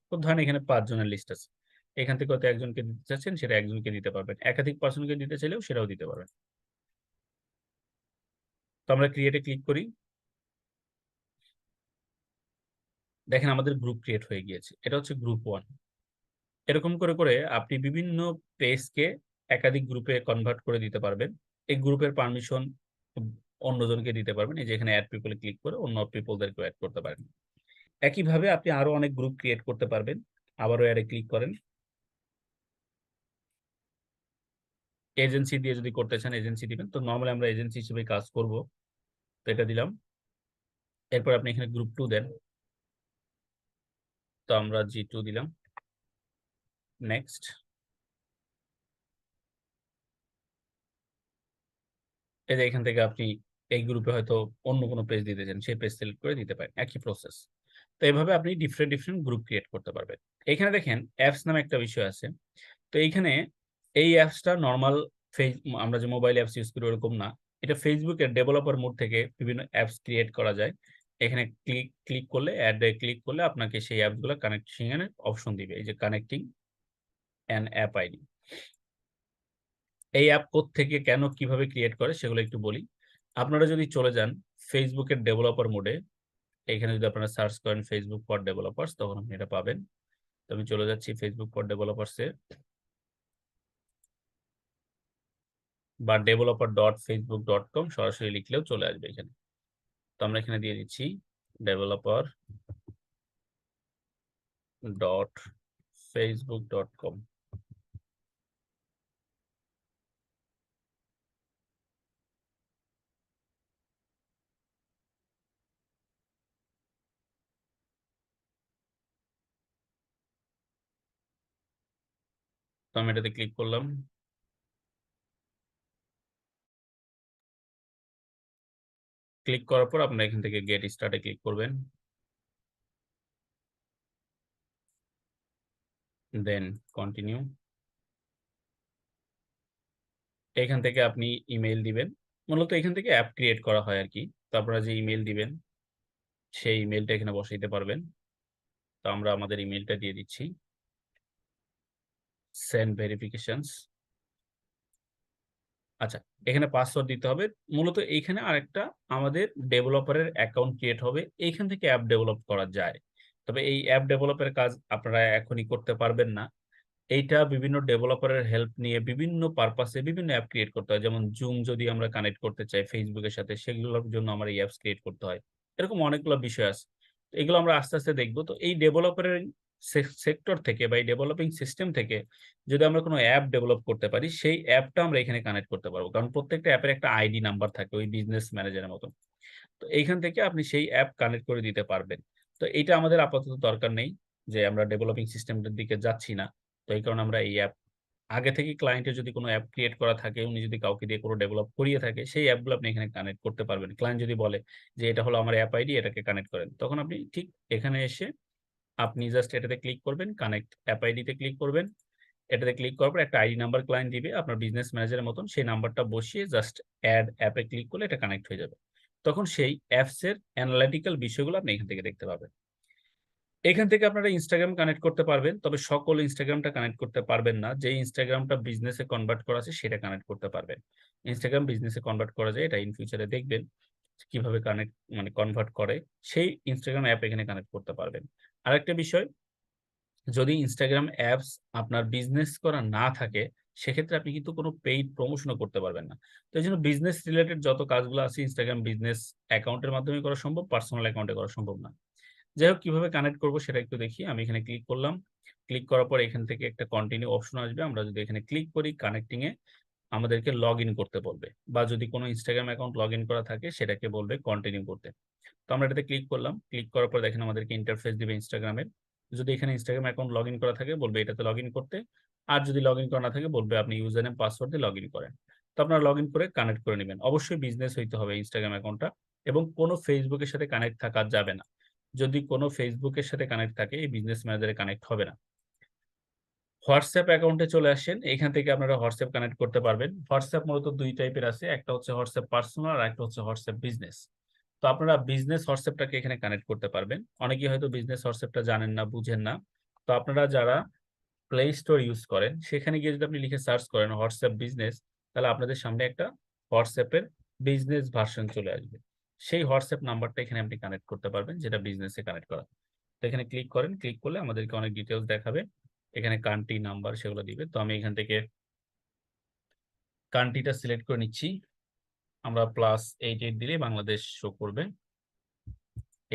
তো ধরেন এখানে 5 জনের লিস্ট আছে। এখান থেকে হয়তো একজনকে দিতে চাচ্ছেন সেটা একজনকে দিতে পারবেন। একাধিক পার্সনকে দিতে চাইলেও সেটাও দিতে পারবেন। তো আমরা ক্রিয়েটে ক্লিক করি। দেখেন আমাদের গ্রুপ ক্রিয়েট হয়ে গিয়েছে। এটা হচ্ছে গ্রুপ 1। এরকম করে করে আপনি বিভিন্ন পেজকে একাধিক গ্রুপে কনভার্ট করে দিতে পারবেন। এই গ্রুপের পারমিশন অন্যজনকে দিতে পারবেন। এই যে এখানে অ্যাড পিপলে ক্লিক করে অন্য পিপলদেরকেও অ্যাড করতে পারেন। একইভাবে আপনি আরো অনেক গ্রুপ ক্রিয়েট করতে পারবেন। আবারও অ্যাডে ক্লিক করেন। এজেন্সি দিয়ে যদি করতে চান এজেন্সি দিবেন। তো নরমালি আমরা এজেন্সি হিসেবে কাজ করব, তো এটা দিলাম। এরপর আপনি এখানে গ্রুপ 2 দেন। তো আমরা G2 দিলাম। নেক্সট। এই যে এখান থেকে আপনি এই গ্রুপে হয়তো অন্য কোনো পেজ দিতে চান সেই পেজ সিলেক্ট করে দিতে পারেন। একই প্রসেস। তো এইভাবে আপনি ডিফারেন্ট ডিফারেন্ট গ্রুপ ক্রিয়েট করতে পারবেন। এখানে দেখেন অ্যাপস নামে একটা বিষয় আছে। তো এইখানে এই অ্যাপসটা নরমাল আমরা যে মোবাইল অ্যাপস ইউজ করি ওরকম না। এটা ফেসবুকের ডেভেলপার মোড থেকে বিভিন্ন অ্যাপস ক্রিয়েট করা যায়। এখানে ক্লিক করলে অ্যাডে ক্লিক করলে আপনাকে সেই অ্যাপসগুলো কানেকশন এর অপশন দিবে। এই যে কানেক্টিং অ্যান অ্যাপ আইডি। এই অ্যাপ থেকে কেন কিভাবে ক্রিয়েট করে সেগুলো একটু বলি। আপনারা যদি চলে যান ফেসবুকের ডেভেলপার মোডে, এখানে যদি আপনারা সার্চ করেন ফেসবুক ফর ডেভেলপার্স তখন আপনি এটা পাবেন। তো আমি চলে যাচ্ছি ফেসবুক ফর ডেভেলপার্সে বা developer.facebook.com সরাসরি লিখলেও চলে আসবে এখানে। তো আমরা এখানে দিয়ে দিচ্ছি developer.facebook.com। তো আমি এটাতে ক্লিক করলাম। ক্লিক করার পর আপনারা এখান থেকে গেট স্টার্টে ক্লিক করবেন, দেন কন্টিনিউ। এখান থেকে আপনি ইমেল দিবেন, মূলত এখান থেকে অ্যাপ ক্রিয়েট করা হয় আর কি। তো আপনারা যে ইমেল দিবেন সেই ইমেলটা এখানে বসাইতে পারবেন। তো আমরা আমাদের ইমেলটা দিয়ে দিচ্ছি, সেন্ড ভেরিফিকেশনস। আচ্ছা, এখানে পাসওয়ার্ড দিতে হবে। মূলত এইখানে আরেকটা আমাদের ডেভেলপারের অ্যাকাউন্ট ক্রিয়েট হবে, এইখান থেকে অ্যাপ ডেভেলপ করা যায়। তবে এই অ্যাপ ডেভেলপের কাজ আপনারা এখনই করতে পারবেন না। এইটা বিভিন্ন ডেভেলপারের হেল্প নিয়ে বিভিন্ন পারপাসে বিভিন্ন অ্যাপ ক্রিয়েট করতে হয়। যেমন জুম যদি আমরা কানেক্ট করতে চাই ফেসবুকের সাথে, সেগুলোর জন্য আমার এই অ্যাপস ক্রিয়েট করতে হয়। এরকম অনেকগুলো বিষয় আছে, তো এগুলো আমরা আস্তে আস্তে দেখবো। তো এই ডেভেলপারের সেক্টর থেকে বা এই ডেভেলপিং সিস্টেম থেকে যদি আমরা কোনো অ্যাপ ডেভেলপ করতে পারি, সেই অ্যাপটা আমরা এখানে কানেক্ট করতে পারবো। কারণ প্রত্যেকটা অ্যাপের একটা আইডি নাম্বার থাকে ওই বিজনেস ম্যানেজারের মতো। তো এইখান থেকে আপনি সেই অ্যাপ কানেক্ট করে দিতে পারবেন। তো এইটা আমাদের আপাতত দরকার নেই, যে আমরা ডেভেলপিং সিস্টেমটার দিকে যাচ্ছি না। তো এই কারণে আমরা এই অ্যাপ আগে থেকে ক্লায়েন্টের যদি কোনো অ্যাপ ক্রিয়েট করা থাকে, উনি যদি কাউকে দিয়ে কোনো ডেভেলপ করিয়ে থাকে, সেই অ্যাপগুলো আপনি এখানে কানেক্ট করতে পারবেন। ক্লায়েন্ট যদি বলে যে এটা হলো আমার অ্যাপ আইডি, এটাকে কানেক্ট করেন, তখন আপনি ঠিক এখানে এসে আপনি জাস্ট এটাতে ক্লিক করবেন, কানেক্ট অ্যাপ আইডিতে ক্লিক করবেন। এটাতে ক্লিক করার পর একটা আইডি নাম্বার ক্লায়েন্ট দিবে আপনার বিজনেস ম্যানেজারের মতন, সেই নাম্বারটা বসিয়ে জাস্ট অ্যাড অ্যাপে ক্লিক করলে এটা কানেক্ট হয়ে যাবে। তখন সেই অ্যাপস এর অ্যানালিটিক্যাল বিষয়গুলো আপনি এখান থেকে দেখতে পাবেন। এখান থেকে আপনারা ইনস্টাগ্রাম কানেক্ট করতে পারবেন, তবে সকল ইনস্টাগ্রামটা কানেক্ট করতে পারবেন না। যে ইনস্টাগ্রামটা বিজনেসে কনভার্ট করা আছে সেটা কানেক্ট করতে পারবেন। ইনস্টাগ্রাম বিজনেসে কনভার্ট করা যায়, এটা ইন ফিউচারে দেখবেন কিভাবে কানেক্ট মানে কনভার্ট করে, সেই ইনস্টাগ্রাম অ্যাপ এখানে কানেক্ট করতে পারবেন। আরেকটা বিষয়, যদি ইনস্টাগ্রাম অ্যাপস আপনার বিজনেস করা না থাকে, সেক্ষেত্রে আপনি কিন্তু কোনো পেইড প্রমোশনও করতে পারবেন না। তো এই জন্য বিজনেস রিলেটেড যত কাজগুলো আছে ইনস্টাগ্রাম বিজনেস অ্যাকাউন্টের মাধ্যমে করা সম্ভব, পার্সোনাল অ্যাকাউন্টে করা সম্ভব না। যাই হোক, কিভাবে কানেক্ট করবো সেটা একটু দেখি। আমি এখানে ক্লিক করলাম, ক্লিক করার পর এখান থেকে একটা কন্টিনিউ অপশন আসবে। আমরা যদি এখানে ক্লিক করি, কানেক্টিং এ আমাদেরকে লগ ইন করতে বলবে, বা যদি কোনো ইনস্টাগ্রাম অ্যাকাউন্ট লগ ইন করা থাকে সেটাকে বলবে কন্টিনিউ করতে। তো আমরা এটাতে ক্লিক করলাম, ক্লিক করার পর দেখেন আমাদেরকে ইন্টারফেস দিবে ইনস্টাগ্রামের। যদি এখানে ইনস্টাগ্রাম অ্যাকাউন্ট লগ ইন করা থাকে বলবে এটাতে লগ ইন করতে, আর যদি লগ ইন করা না থাকে বলবে আপনি ইউজার নেম পাসওয়ার্ড দিয়ে লগ ইন করেন। তো আপনারা লগ ইন করে কানেক্ট করে নেবেন। অবশ্যই বিজনেস হইতে হবে ইনস্টাগ্রাম অ্যাকাউন্টটা, এবং কোনো ফেসবুকের সাথে কানেক্ট থাকা যাবে না। যদি কোনো ফেসবুকের সাথে কানেক্ট থাকে এই বিজনেস ম্যানেজারে কানেক্ট হবে না। হোয়াটসঅ্যাপ অ্যাকাউন্টে চলে আসেন, এখান থেকে আপনারা হোয়াটসঅ্যাপ কানেক্ট করতে পারবেন। হোয়াটসঅ্যাপ মূলত দুই টাইপের আছে, একটা হচ্ছে হোয়াটসঅ্যাপ পার্সোনাল আর একটা হচ্ছে হোয়াটসঅ্যাপ বিজনেস। তো আপনারা বিজনেস হোয়াটসঅ্যাপটাকে এখানে কানেক্ট করতে পারবেন। অনেকেই হয়তো বিজনেস হোয়াটসঅ্যাপটা জানেন না, বুঝেন না। তো আপনারা যারা প্লে স্টোর ইউজ করেন, সেখানে গিয়ে যদি আপনি লিখে সার্চ করেন হোয়াটসঅ্যাপ বিজনেস, তাহলে আপনাদের সামনে একটা হোয়াটসঅ্যাপের বিজনেস ভার্সন চলে আসবে। সেই হোয়াটসঅ্যাপ নাম্বারটা এখানে আপনি কানেক্ট করতে পারবেন, যেটা বিজনেসে কানেক্ট করা। তো এখানে ক্লিক করেন, ক্লিক করলে আমাদেরকে অনেক ডিটেলস দেখাবে, এখানে কান্ট্রি নাম্বার সেগুলো দিবে। তো আমি এখান থেকে কান্ট্রিটা সিলেক্ট করে নিচ্ছি, আমরা +88 দিলে বাংলাদেশ শো করবে।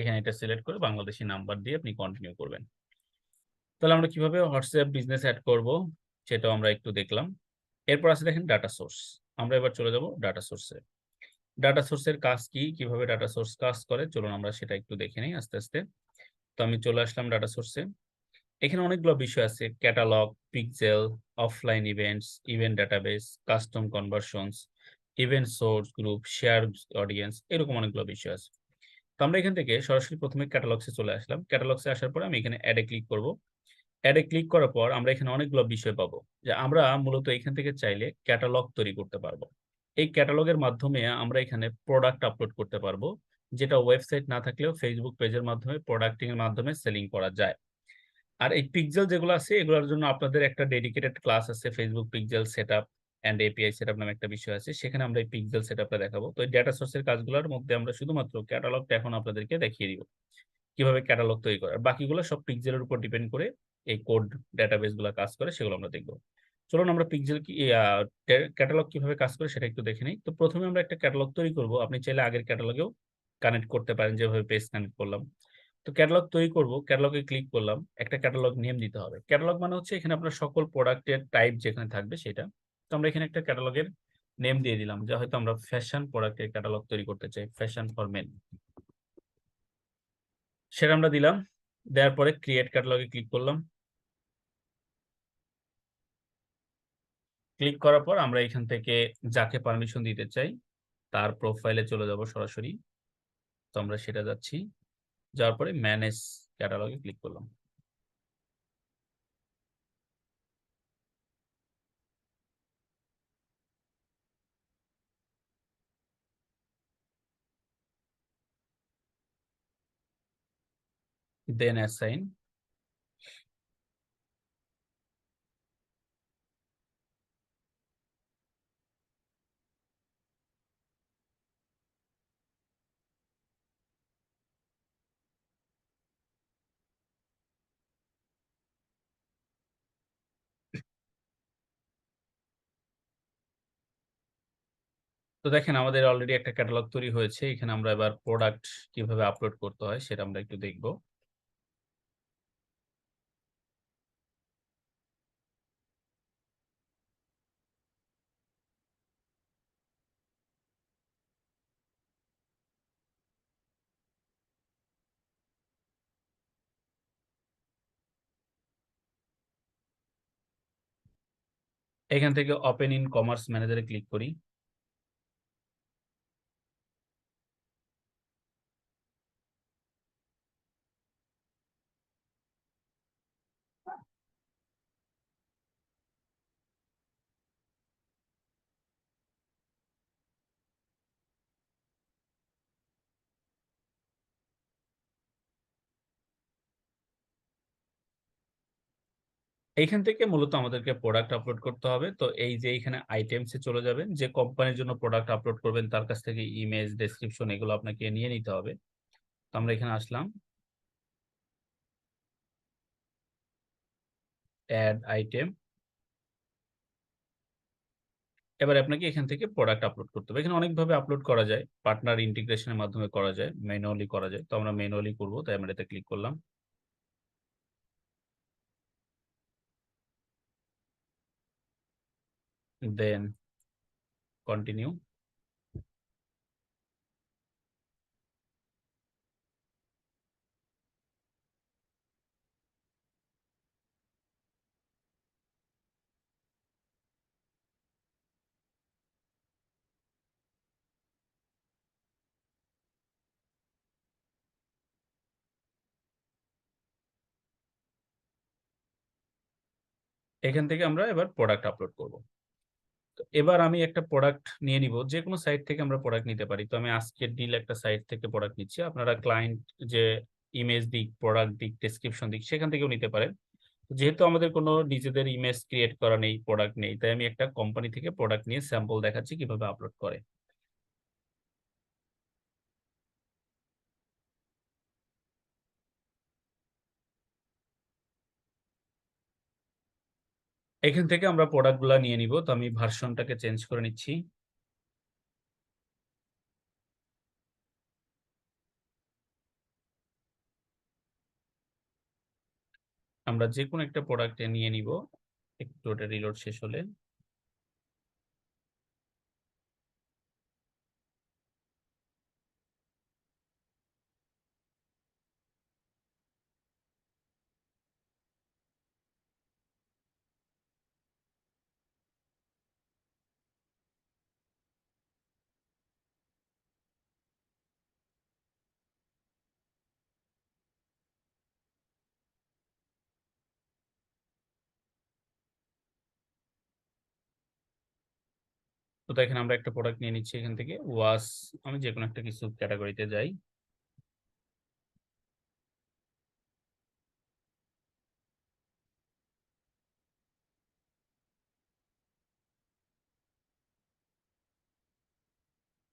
এখানে এটা সিলেক্ট করে বাংলাদেশি নাম্বার দিয়ে আপনি কন্টিনিউ করবেন। তাহলে আমরা কিভাবে হোয়াটসঅ্যাপ বিজনেস অ্যাড করব সেটাও আমরা একটু দেখলাম। এরপর আছে দেখেন ডাটা সোর্স। আমরা এবার চলে যাব ডাটা সোর্সে। ডাটা সোর্সের কাজ কি, কিভাবে ডাটা সোর্স কাজ করে, চলুন আমরা সেটা একটু দেখে নিই আস্তে আস্তে। তো আমি চলে আসলাম ডাটা সোর্সে। এখানে অনেকগুলো বিষয় আছে, catalogue, pixel, offline events, event database, custom conversions, event source, group, share audience, এরকম অনেকগুলো বিষয় আছে। তো আমরা এখান থেকে সরাসরি প্রথমে ক্যাটালগসে চলে আসলাম। ক্যাটালগসে আসার পরে আমি এখানে অ্যাডে ক্লিক করব। অ্যাডে ক্লিক করার পর আমরা এখানে অনেকগুলো বিষয় পাবো, যে আমরা মূলত এখান থেকে চাইলে ক্যাটালগ তৈরি করতে পারবো। এই ক্যাটালগের মাধ্যমে আমরা এখানে প্রোডাক্ট আপলোড করতে পারবো, যেটা ওয়েবসাইট না থাকলেও ফেসবুক পেজের মাধ্যমে প্রোডাক্টিং এর মাধ্যমে সেলিং করা যায়। আর এই পিক্সেল যেগুলো আছে এগুলোর জন্য আপনাদের একটা ডেডিকেটেড ক্লাস আছে, Facebook pixel setup and API setup নামে একটা বিষয় আছে, সেখানে আমরা এই পিক্সেল সেটআপটা দেখাবো। তো এই ডেটা সোর্সের কাজগুলোর মধ্যে আমরা শুধুমাত্র ক্যাটালগটা এখন আপনাদেরকে দেখিয়ে দিব, কিভাবে ক্যাটালগ তৈরি করা। বাকিগুলো সব পিক্সেলের উপর ডিপেন্ড করে এই কোড ডেটাবেস গুলো কাজ করে, সেগুলো আমরা দেখবো। চলুন আমরা পিক্সেল কি ক্যাটালগ কিভাবে কাজ করে সেটা একটু দেখে নিই। তো প্রথমে আমরা একটা ক্যাটালগ তৈরি করব, আপনি চাইলে আগের ক্যাটালগেও কানেক্ট করতে পারেন, যেভাবে পেজ কানেক্ট করলাম। তো ক্যাটালগ তৈরি করব, ক্যাটালগে ক্লিক করলাম, একটা ক্যাটালগ নেম দিতে হবে। ক্যাটালগ মানে হচ্ছে এখানে আপনার সকল প্রোডাক্টের টাইপ যেখানে থাকবে সেটা। তো আমরা এখানে একটা ক্যাটালগের নেম দিয়ে দিলাম, যে হয়তো আমরা ফ্যাশন প্রোডাক্টের ক্যাটালগ তৈরি করতে চাই, ফ্যাশন ফর মেন, সেটা আমরা দিলাম। দেওয়ার পরে ক্রিয়েট ক্যাটালগে ক্লিক করলাম। ক্লিক করার পর আমরা এখান থেকে যাকে পারমিশন দিতে চাই তার প্রোফাইলে চলে যাব সরাসরি। তো আমরা সেটা যাচ্ছি, যাওয়ার পরে ম্যানেজ ক্যাটালগে ক্লিক করলাম। দেন অ্যাসাইন। তো দেখেন আমাদের অলরেডি একটা ক্যাটালগ তৈরি হয়েছে। এখানে আমরা এবার প্রোডাক্ট কিভাবে আপলোড করতে হয় সেটা আমরা একটু দেখব। এখান থেকে ওপেন ইন কমার্স ম্যানেজারে ক্লিক করি। এইখান থেকে মূলত আমাদেরকে প্রোডাক্ট আপলোড করতে হবে। তো এই যে এখানে আইটেমসে চলে যাবেন, যে কোম্পানির জন্য প্রোডাক্ট আপলোড করবেন তার কাছ থেকে ইমেজ, ডেসক্রিপশন এগুলো আপনাকে নিয়ে নিতে হবে। তো আমরা এখানে আসলাম, অ্যাড আইটেম। এবার আপনাকে এখান থেকে প্রোডাক্ট আপলোড করতে হবে। এখানে অনেকভাবে আপলোড করা যায়, পার্টনার ইন্টিগ্রেশনের মাধ্যমে করা যায়, ম্যানুয়ালি করা যায়। তো আমরা ম্যানুয়ালি করবো, তাই আমরা এতে ক্লিক করলাম। Then continue. এখান থেকে আমরা এবার প্রোডাক্ট আপলোড করব। তো এবার আমি একটা প্রোডাক্ট নিয়ে নিব, যে কোনো সাইট থেকে আমরা প্রোডাক্ট নিতে পারি। তো আমি আজকের ডিল একটা সাইট থেকে প্রোডাক্ট নিচ্ছি। আপনারা ক্লায়েন্ট যে ইমেজ দিক, প্রোডাক্ট দিক, ডেসক্রিপশন দিক সেখান থেকেও নিতে পারেন। যেহেতু আমাদের কোনো নিজেদের ইমেজ ক্রিয়েট করা নেই, প্রোডাক্ট নেই, তাই আমি একটা কোম্পানি থেকে প্রোডাক্ট নিয়ে স্যাম্পল দেখাচ্ছি কিভাবে আপলোড করে। এখান থেকে আমরা প্রোডাক্টগুলো নিয়ে নিব। তো আমি ভার্সনটাকে চেঞ্জ করে নিচ্ছি। আমরা যে কোনো একটা প্রোডাক্ট নিয়ে নিব, একটু ওটা রিলোড শেষ হলে। তো দেখেন আমরা একটা প্রোডাক্ট নিয়ে নিচ্ছি এখান থেকে, ওয়াশ। আমি যে কোনো একটা কিছু ক্যাটাগরিতে যাই।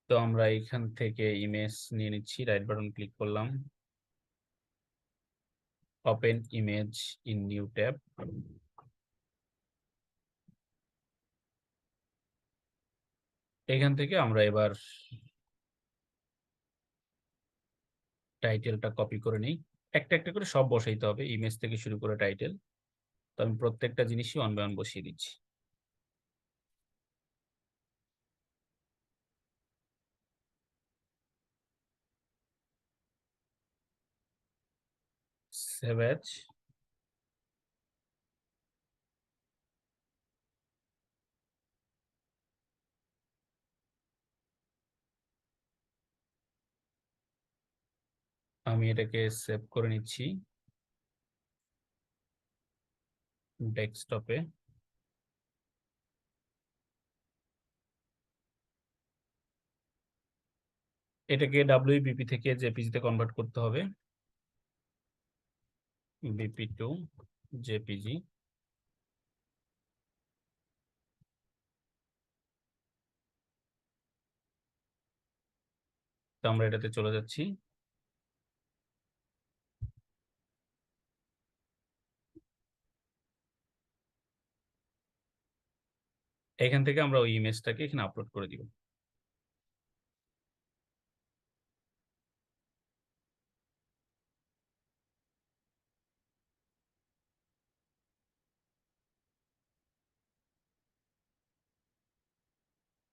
তো আমরা এখান থেকে ইমেজ নিয়ে নিচ্ছি, রাইট বাটন ক্লিক করলাম, open image in new tab. এখান থেকে আমরা এবার টাইটেলটা কপি করে নিই। একটা একটা করে সব বসাইতে হবে, ইমেজ থেকে শুরু করে টাইটেল। তো আমি প্রত্যেকটা জিনিসই ওয়ান বাই ওয়ান বসিয়ে দিচ্ছি। Save age. আমি এটাকে সেভ করে নিচ্ছি ডেস্কটপে। এটাকে ডাব্লিউবিপি থেকে জেপিজি তে কনভার্ট করতে হবে, বিপি টু জেপিজি। তো আমরা এটাতে চলে যাচ্ছি। এখান থেকে আমরা ওই ইমেজটাকে এখানে আপলোড করে দিব।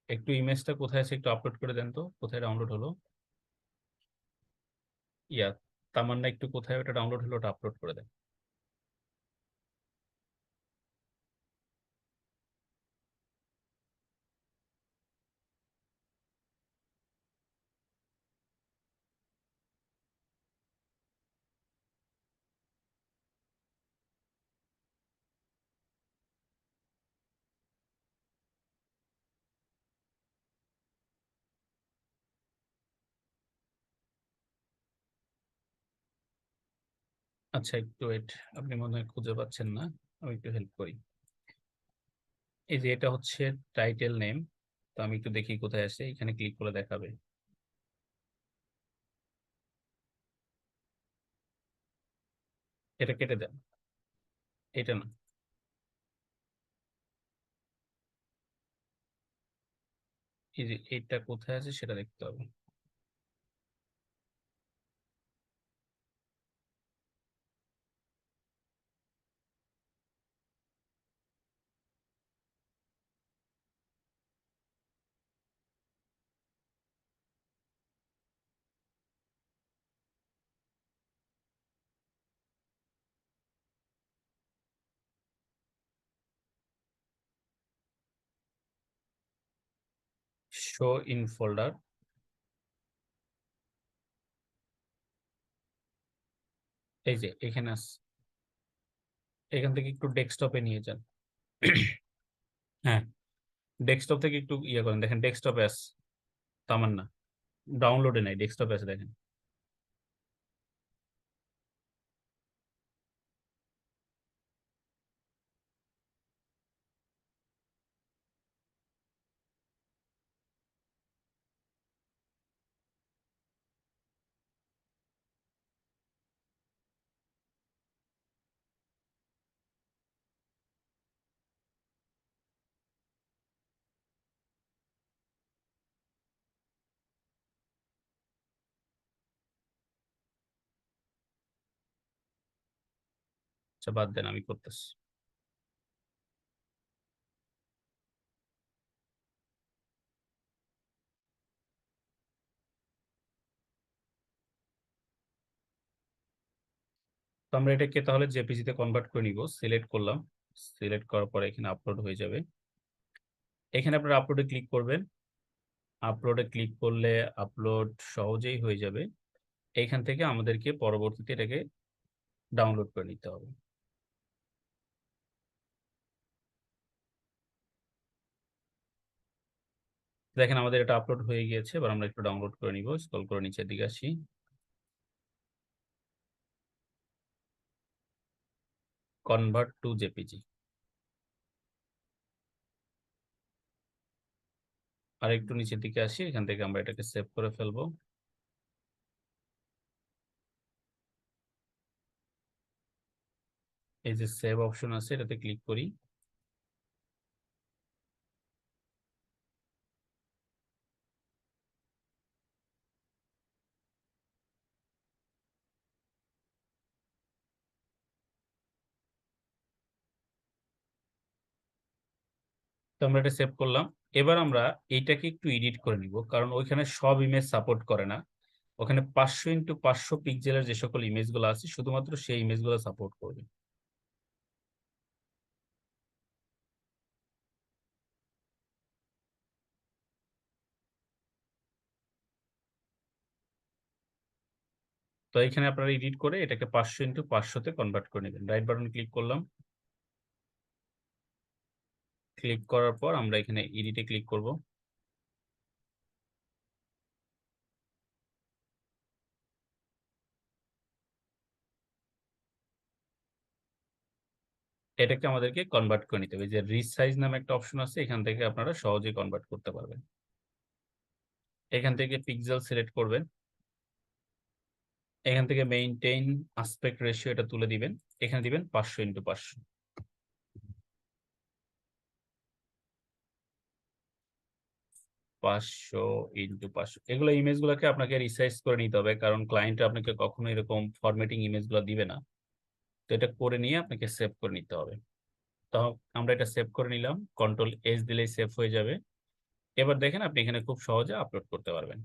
একটু ইমেজটা কোথায় আছে একটু আপলোড করে দেন তো, কোথায় ডাউনলোড হলো? ইয়া, তামান্না একটু কোথায় ওটা ডাউনলোড হলো ওটা আপলোড করে দেন। আচ্ছা একটু ওয়েট, আপনি মনে হয় খুঁজে পাচ্ছেন না, আমি একটু হেল্প করি। এই যে এটা হচ্ছে টাইটেল নেম, তো আমি একটু দেখি কোথায় আছে, এখানে ক্লিক করে দেখাবে। এটা কেটে দেন, এটা না, এই যে এটা কোথায় আছে সেটা দেখতে হবে। শো ইন ফোল্ডার, এই যে এখানে আছে, এখান থেকে একটু ডেস্কটপে নিয়ে যান। হ্যাঁ, ডেস্কটপ থেকে একটু ইয়ে করেন, দেখেন ডেস্কটপে আছে তামান্না, ডাউনলোডে নাই, ডেস্কটপে আছে দেখেন। আচ্ছা বাদ দেন, আমি করতেছি। তো আমরা এটাকে তাহলে জেপিজি তে কনভার্ট করে নিব, সিলেক্ট করলাম, সিলেক্ট করার পরে এখানে আপলোড হয়ে যাবে। এখানে আপনারা আপলোডে ক্লিক করবেন, আপলোডে ক্লিক করলে আপলোড সহজেই হয়ে যাবে। এইখান থেকে আমাদেরকে পরবর্তীতে এটাকে ডাউনলোড করে নিতে হবে। দেখেন আমাদের এটা আপলোড হয়ে গিয়েছে, এবার আমরা একটু ডাউনলোড করে নিব, স্ক্রল করে নিচের দিকে আসি, কনভার্ট টু জেপিজি। আর একটু নিচের দিকে আসি, এখান থেকে আমরা এটাকে সেভ করে ফেলবো। এই যে সেভ অপশন আছে এটাতে ক্লিক করি। তো আমরা এটা সেভ করলাম। এবার আমরা এইটাকে একটু এডিট করে নিব, কারণ ওইখানে সব ইমেজ সাপোর্ট করে না। ওখানে 500x500 পিক্সেলের যে সকল ইমেজগুলো আছে শুধুমাত্র সেই ইমেজগুলো সাপোর্ট করবে। তো এখানে আপনারা এডিট করে এটাকে 500x500 কনভার্ট করে নেবেন। রাইট বাটন ক্লিক করলাম। ক্লিক করার পর আমরা এখানে এডিটে ক্লিক করব। এটাকে আমাদেরকে কনভার্ট করে নিতে হবে। যে রিসাইজ নামে একটা অপশন আছে, এখান থেকে আপনারা সহজেই কনভার্ট করতে পারবেন। এখান থেকে পিক্সেল সিলেক্ট করবেন। এখান থেকে মেইনটেইন আসপেক্ট রেশিও এটা তুলে দিবেন। এখানে দিবেন 500x500। 500x500 এগুলো ইমেজগুলোকে আপনাকে রিসাইজ করে নিতে হবে, কারণ ক্লায়েন্ট আপনাকে কখনো এরকম ফরম্যাটিং ইমেজগুলো দিবে না। তো এটা করে নিয়ে আপনাকে সেভ করে নিতে হবে। তো আমরা এটা সেভ করে নিলাম, Ctrl+S দিলেই সেভ হয়ে যাবে। এবার দেখেন আপনি এখানে খুব সহজে আপলোড করতে পারবেন।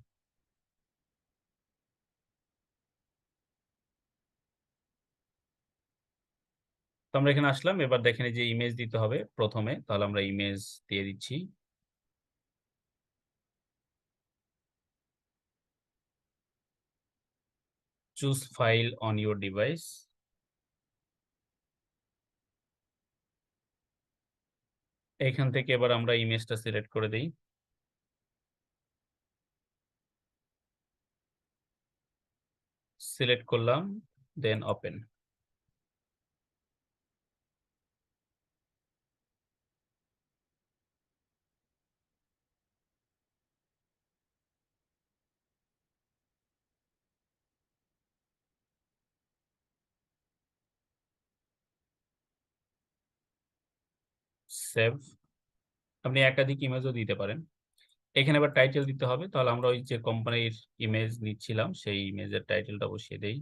তো আমরা এখানে আসলাম, এবার দেখেন এই যে ইমেজ দিতে হবে প্রথমে, তাহলে আমরা ইমেজ দিয়ে দিচ্ছি। Choose file on your device. এখান থেকে এবার আমরা ইমেজটা সিলেক্ট করে দিই। সিলেক্ট করলাম, দেন ওপেন। সেভ। আপনি একাধিক ইমেজও দিতে পারেন। এখানে আবার টাইটেল দিতে হবে, তাহলে আমরা ওই যে কোম্পানির ইমেজ নিচ্ছিলাম সেই ইমেজের টাইটেলটা বসিয়ে দেই।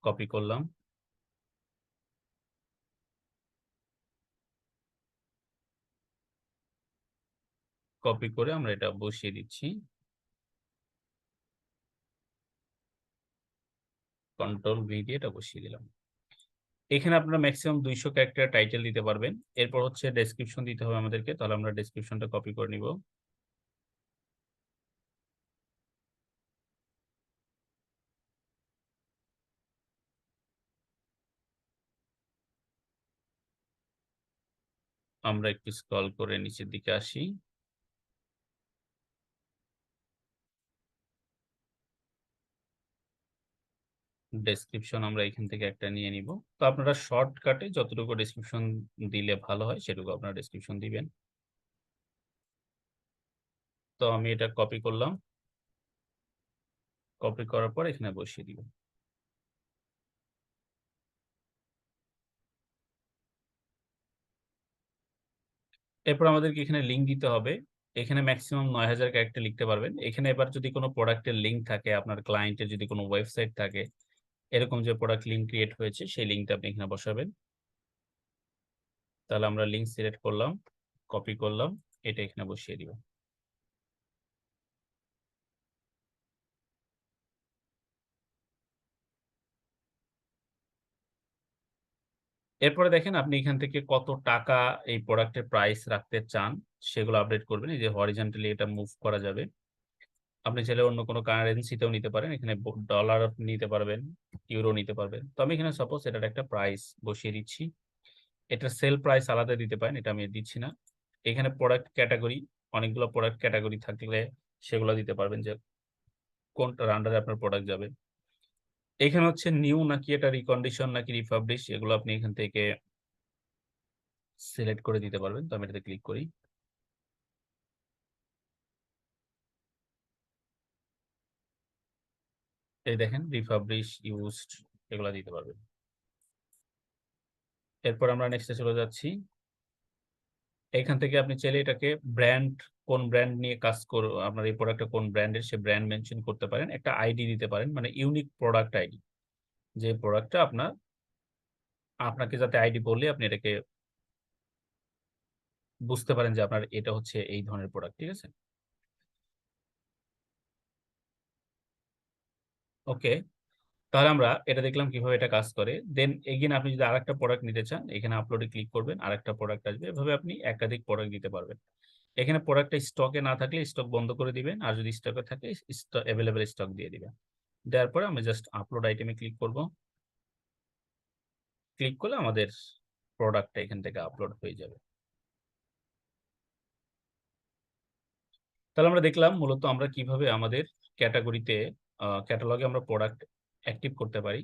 কপি করলাম, কপি করে আমরা এটা বসিয়ে দিচ্ছি। Ctrl+V দিয়ে এটা বসিয়ে দিলাম। এখানে আপনারা ম্যাক্সিমাম 200 ক্যারেক্টার টাইটেল দিতে পারবেন। এরপর হচ্ছে ডেসক্রিপশন দিতে হবে আমাদেরকে, তাহলে আমরা ডেসক্রিপশনটা কপি করে নিব। আমরা একটু স্ক্রল করে নিচের দিকে আসি। ডেসক্রিপশন আমরা এখান থেকে একটা নিয়ে নিব। তো আপনারা শর্টকাটে যতটুকু ডেসক্রিপশন দিলে ভালো হয় সেটুকু আপনারা ডেসক্রিপশন দিবেন। তো আমি এটা কপি করলাম, কপি করার পর এখানে বসিয়ে দিব। এরপর আমাদেরকে এখানে লিঙ্ক দিতে হবে। এখানে ম্যাক্সিমাম 9000 ক্যারেক্টার লিখতে পারবেন। এখানে এবার যদি কোনো প্রোডাক্টের লিঙ্ক থাকে, আপনার ক্লায়েন্টের যদি কোনো ওয়েবসাইট থাকে, এরকম যে প্রোডাক্ট লিঙ্ক ক্রিয়েট হয়েছে সেই লিঙ্কটা আপনি এখানে বসাবেন। তাহলে আমরা লিঙ্ক সিলেক্ট করলাম, কপি করলাম, এটা এখানে বসিয়ে দিব। এরপরে দেখেন আপনি এখান থেকে কত টাকা এই প্রোডাক্টের প্রাইস রাখতে চান সেগুলো আপডেট করবেন। এই যে হরিজন্টালি এটা মুভ করা যাবে। আপনি চাইলে অন্য কোনো কারেন্সিতেও নিতে পারেন, এখানে ডলার নিতে পারবেন, ইউরো নিতে পারবেন। তো আমি এখানে সাপোজ এটার একটা প্রাইস বসিয়ে দিচ্ছি। এটা সেল প্রাইস আলাদা দিতে পারেন, এটা আমি দিচ্ছি না। এখানে প্রোডাক্ট ক্যাটাগরি, অনেকগুলো প্রোডাক্ট ক্যাটাগরি থাকলে সেগুলো দিতে পারবেন যে কোনটার আন্ডারে আপনার প্রোডাক্ট যাবে। এখানে হচ্ছে নিউ নাকি এটা রিকন্ডিশন নাকি রিফাবলিশ, এগুলো আপনি এখান থেকে সিলেক্ট করে দিতে পারবেন। তো আমি এটাতে ক্লিক করি। এই দেখেন রিফাবলিশ, ইউজড, এগুলো দিতে পারবেন। এরপর আমরা নেক্সটে চলে যাচ্ছি। এখান থেকে আপনি চাইলে এটাকে ব্র্যান্ড, কোন ব্র্যান্ড নিয়ে কাজ করো, আপনার এই প্রোডাক্টটা কোন ব্র্যান্ডের সে ব্র্যান্ড মেনশন করতে পারেন। একটা আইডি দিতে পারেন, মানে ইউনিক প্রোডাক্ট আইডি, যে প্রোডাক্টটা আপনাকে যাতে আইডি বললে আপনি এটাকে বুঝতে পারেন যে আপনার এটা হচ্ছে এই ধরনের প্রোডাক্ট। ঠিক আছে, ওকে। তাহলে আমরা এটা দেখলাম কিভাবে এটা কাজ করে। দেন এগেইন আপনি যদি আরেকটা প্রোডাক্ট নিতে চান, এখানে আপলোডে ক্লিক করবেন, আরেকটা প্রোডাক্ট আসবে। এভাবে আপনি একাধিক প্রোডাক্ট দিতে পারবেন। এখানে প্রোডাক্টটা স্টকে না থাকলে স্টক বন্ধ করে দিবেন, আর যদি স্টকে থাকে অ্যাভেলেবেল স্টক দিয়ে দিবেন। দেওয়ার পরে আমি জাস্ট আপলোড আইটেমে ক্লিক করব। ক্লিক করলে আমাদের প্রোডাক্টটা এখান থেকে আপলোড হয়ে যাবে। তাহলে আমরা দেখলাম মূলত আমরা কিভাবে আমাদের ক্যাটাগরিতে ক্যাটালগে আমরা প্রোডাক্ট অ্যাক্টিভ করতে পারি।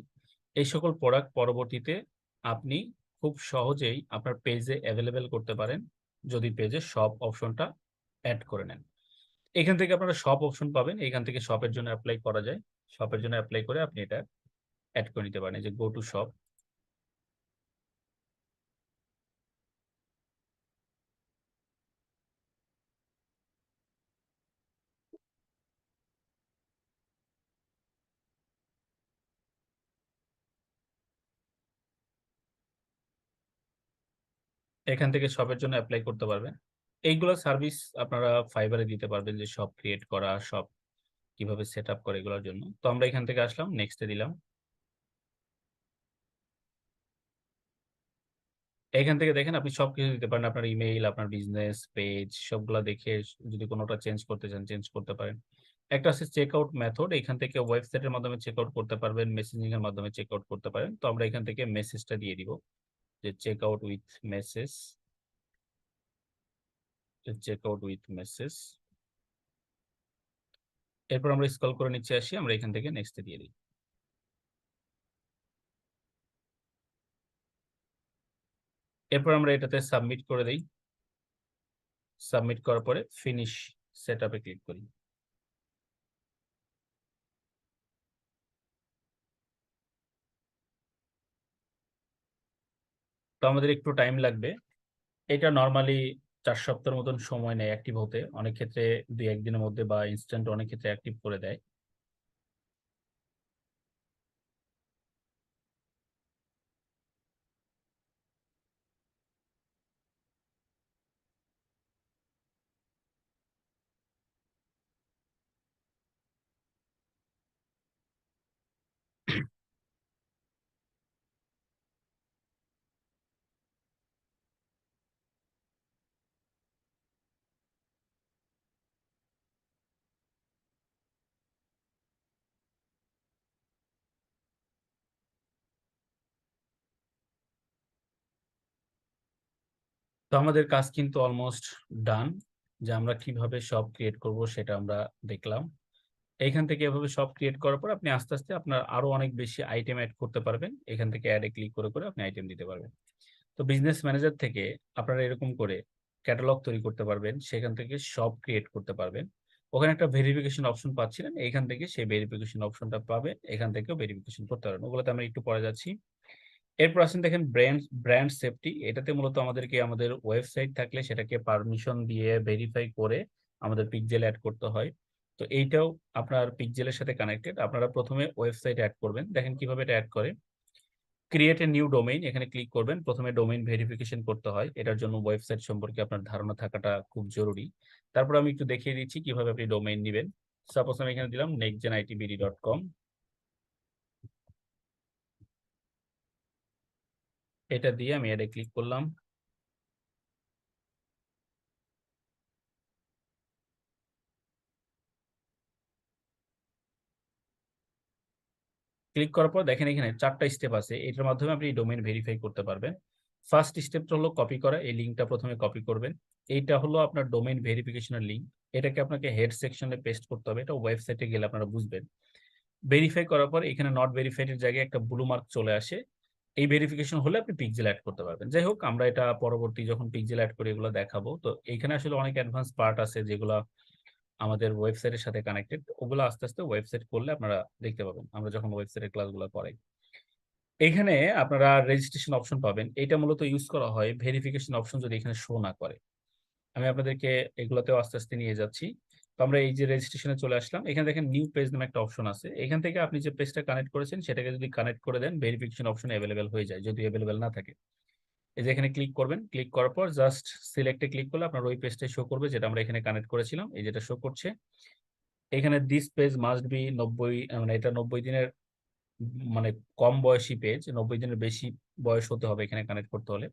এই সকল প্রোডাক্ট পরবর্তীতে আপনি খুব সহজেই আপনার পেজে অ্যাভেলেবেল করতে পারেন যদি পেজে শপ অপশনটা অ্যাড করে নেন। এখান থেকে আপনারা শপ অপশন পাবেন, এখান থেকে শপের জন্য অ্যাপ্লাই করা যায়। শপের জন্য অ্যাপ্লাই করে আপনি এটা অ্যাড করে নিতে পারেন, এই যে গো টু শপ। এখান থেকে শপের জন্য অ্যাপ্লাই করতে পারবেন। এইগুলো সার্ভিস আপনারা ফাইবারে দিতে পারবেন, যে শপ ক্রিয়েট করা, শপ কিভাবে সেট আপ করে, এগুলোর জন্য। তো আমরা এখান থেকে আসলাম, নেক্সটে দিলাম। এখান থেকে দেখেন আপনি সবকিছু দিতে পারেন, আপনার ইমেইল, আপনার বিজনেস পেজ, সবগুলা দেখে যদি কোনোটা চেঞ্জ করতে চান চেঞ্জ করতে পারেন। একটা আছে চেক আউট মেথড, এখান থেকে ওয়েবসাইটের মাধ্যমে চেক আউট করতে পারবেন, মেসেজিং এর মাধ্যমে চেক আউট করতে পারেন। তো আমরা এখান থেকে মেসেজটা দিয়ে দিব, যে check out with message, check out with message. এরপর আমরা স্ক্রল করে নিচে আসি, আমরা এখান থেকে নেক্সটে দিয়ে দিই। এরপর আমরা এটাতে সাবমিট করে দেই। সাবমিট করার পরে ফিনিশ সেটআপে ক্লিক করি। তো আমাদের একটু টাইম লাগবে, এটা নর্মালি 4 সপ্তাহের মতন সময় নেয় অ্যাক্টিভ হতে, অনেক ক্ষেত্রে 2-1 দিনের মধ্যে, বা ইনস্ট্যান্ট অনেক ক্ষেত্রে অ্যাক্টিভ করে দেয়। তো আমাদের কাজ কিন্তু অলমোস্ট ডান, যে আমরা কিভাবে সব ক্রিয়েট করব সেটা আমরা দেখলাম। এইখান থেকে এভাবে সব ক্রিয়েট করার পর আপনি আস্তে আস্তে আপনার আরো অনেক বেশি আইটেম অ্যাড করতে পারবেন। এখান থেকে অ্যাডে ক্লিক করে করে আপনি আইটেম দিতে পারবেন। তো বিজনেস ম্যানেজার থেকে আপনারা এরকম করে ক্যাটালগ তৈরি করতে পারবেন, সেখান থেকে সব ক্রিয়েট করতে পারবেন। ওখানে একটা ভেরিফিকেশন অপশন পাচ্ছিলেন, এখান থেকে সেই ভেরিফিকেশন অপশনটা পাবেন, এখান থেকেও ভেরিফিকেশন করতে পারবেন। ওগুলোতে আমরা একটু পরে যাচ্ছি। এরপর আসেন দেখেন ব্র্যান্ড সেফটি। এটাতে মূলত আমাদেরকে আমাদের ওয়েবসাইট থাকলে সেটাকে পারমিশন দিয়ে ভেরিফাই করে আমাদের পিক্সেল অ্যাড করতে হয়। তো এইটাও আপনার পিক্সেলের সাথে কানেক্টেড। আপনারা প্রথমে ওয়েবসাইট অ্যাড করবেন, দেখেন কিভাবে এটা অ্যাড করে। ক্রিয়েট এ নিউ ডোমেইন, এখানে ক্লিক করবেন। প্রথমে ডোমেইন ভেরিফিকেশন করতে হয়, এটার জন্য ওয়েবসাইট সম্পর্কে আপনার ধারণা থাকাটা খুব জরুরি। তারপর আমি একটু দেখিয়ে দিচ্ছি কিভাবে আপনি ডোমেইন নেবেন। সাপোজ আমি এখানে দিলাম nextgenitbd.com। এটা দিয়ে আমি অ্যাডে ক্লিক করলাম। ক্লিক করার পর দেখেন এখানে 4টা স্টেপ আছে, এটার মাধ্যমে আপনি ডোমেইন ভেরিফাই করতে পারবেন। ফার্স্ট স্টেপটা হলো কপি করা, এই লিঙ্কটা প্রথমে কপি করবেন। এইটা হলো আপনার ডোমেইন ভেরিফিকেশনের লিঙ্ক, এটাকে আপনাকে হেড সেকশনে পেস্ট করতে হবে, এটা ওয়েবসাইটে গেলে আপনারা বুঝবেন। ভেরিফাই করার পর এখানে নট ভেরিফাইড এর জায়গায় একটা ব্লু মার্ক চলে আসে, এই ভেরিফিকেশন হলে আপনি পিক্সেল অ্যাড করতে পারবেন। যাই হোক, আমরা এটা পরবর্তী যখন পিক্সেল অ্যাড করে এগুলো দেখাবো। তো এখানে আসলে অনেক অ্যাডভান্স পার্ট আছে যেগুলো আমাদের ওয়েবসাইটের সাথে কানেক্টেড, ওগুলো আস্তে আস্তে ওয়েবসাইট করলে আপনারা দেখতে পাবেন আমরা যখন ওয়েবসাইটের ক্লাসগুলো করাই। এখানে আপনারা রেজিস্ট্রেশন অপশন পাবেন, এটা মূলত ইউজ করা হয় ভেরিফিকেশন অপশন যদি এখানে শো না করে। আমি আপনাদেরকে এগুলোতেও আস্তে আস্তে নিয়ে যাচ্ছি। তো আমরা এই যে রেজিস্ট্রেশনে চলে আসলাম, এখানে দেখেন নিউ পেজ নামে একটা অপশন আছে, এখান থেকে আপনি যে পেজটা কানেক্ট করেছেন সেটাকে যদি কানেক্ট করে দেন ভেরিফিকেশন অপশন অ্যাভেলেবেল হয়ে যায়, যদি অ্যাভেলেবেল না থাকে। এই যে এখানে ক্লিক করবেন, ক্লিক করার পর জাস্ট সিলেক্টে ক্লিক করলে আপনার ওই পেজটা শো করবে যেটা আমরা এখানে কানেক্ট করেছিলাম, এই যেটা শো করছে। এখানে দিস পেজ মাস্ট বি 90, মানে এটা 90 দিনের মানে কম বয়সী পেজ, 90 দিনের বেশি বয়স হতে হবে এখানে কানেক্ট করতে হলে।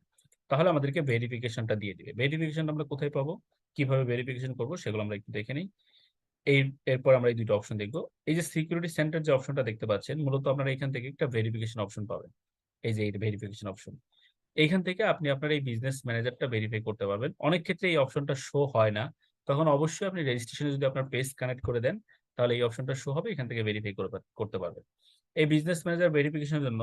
তাহলে আমাদেরকে ভেরিফিকেশনটা দিয়ে দিবে। ভেরিফিকেশন আমরা কোথায় পাবো, কিভাবে ভেরিফিকেশন করবো সেগুলো আমরা একটু দেখে নিই। এরপর আমরা এই দুটো অপশন দেখবো। এই যে সিকিউরিটি সেন্টার যে অপশনটা দেখতে পাচ্ছেন, মূলত আপনারা এখান থেকে একটা ভেরিফিকেশন অপশন পাবেন। এই যে এই ভেরিফিকেশন অপশন, এইখান থেকে আপনি আপনার এই বিজনেস ম্যানেজারটা ভেরিফাই করতে পারবেন। অনেক ক্ষেত্রে এই অপশনটা শো হয় না, তখন অবশ্যই আপনি রেজিস্ট্রেশনে যদি আপনার পেজ কানেক্ট করে দেন, তাহলে এই অপশনটা শো হবে, এখান থেকে ভেরিফাই করতে পারবেন। এই বিজনেস ম্যানেজার ভেরিফিকেশনের জন্য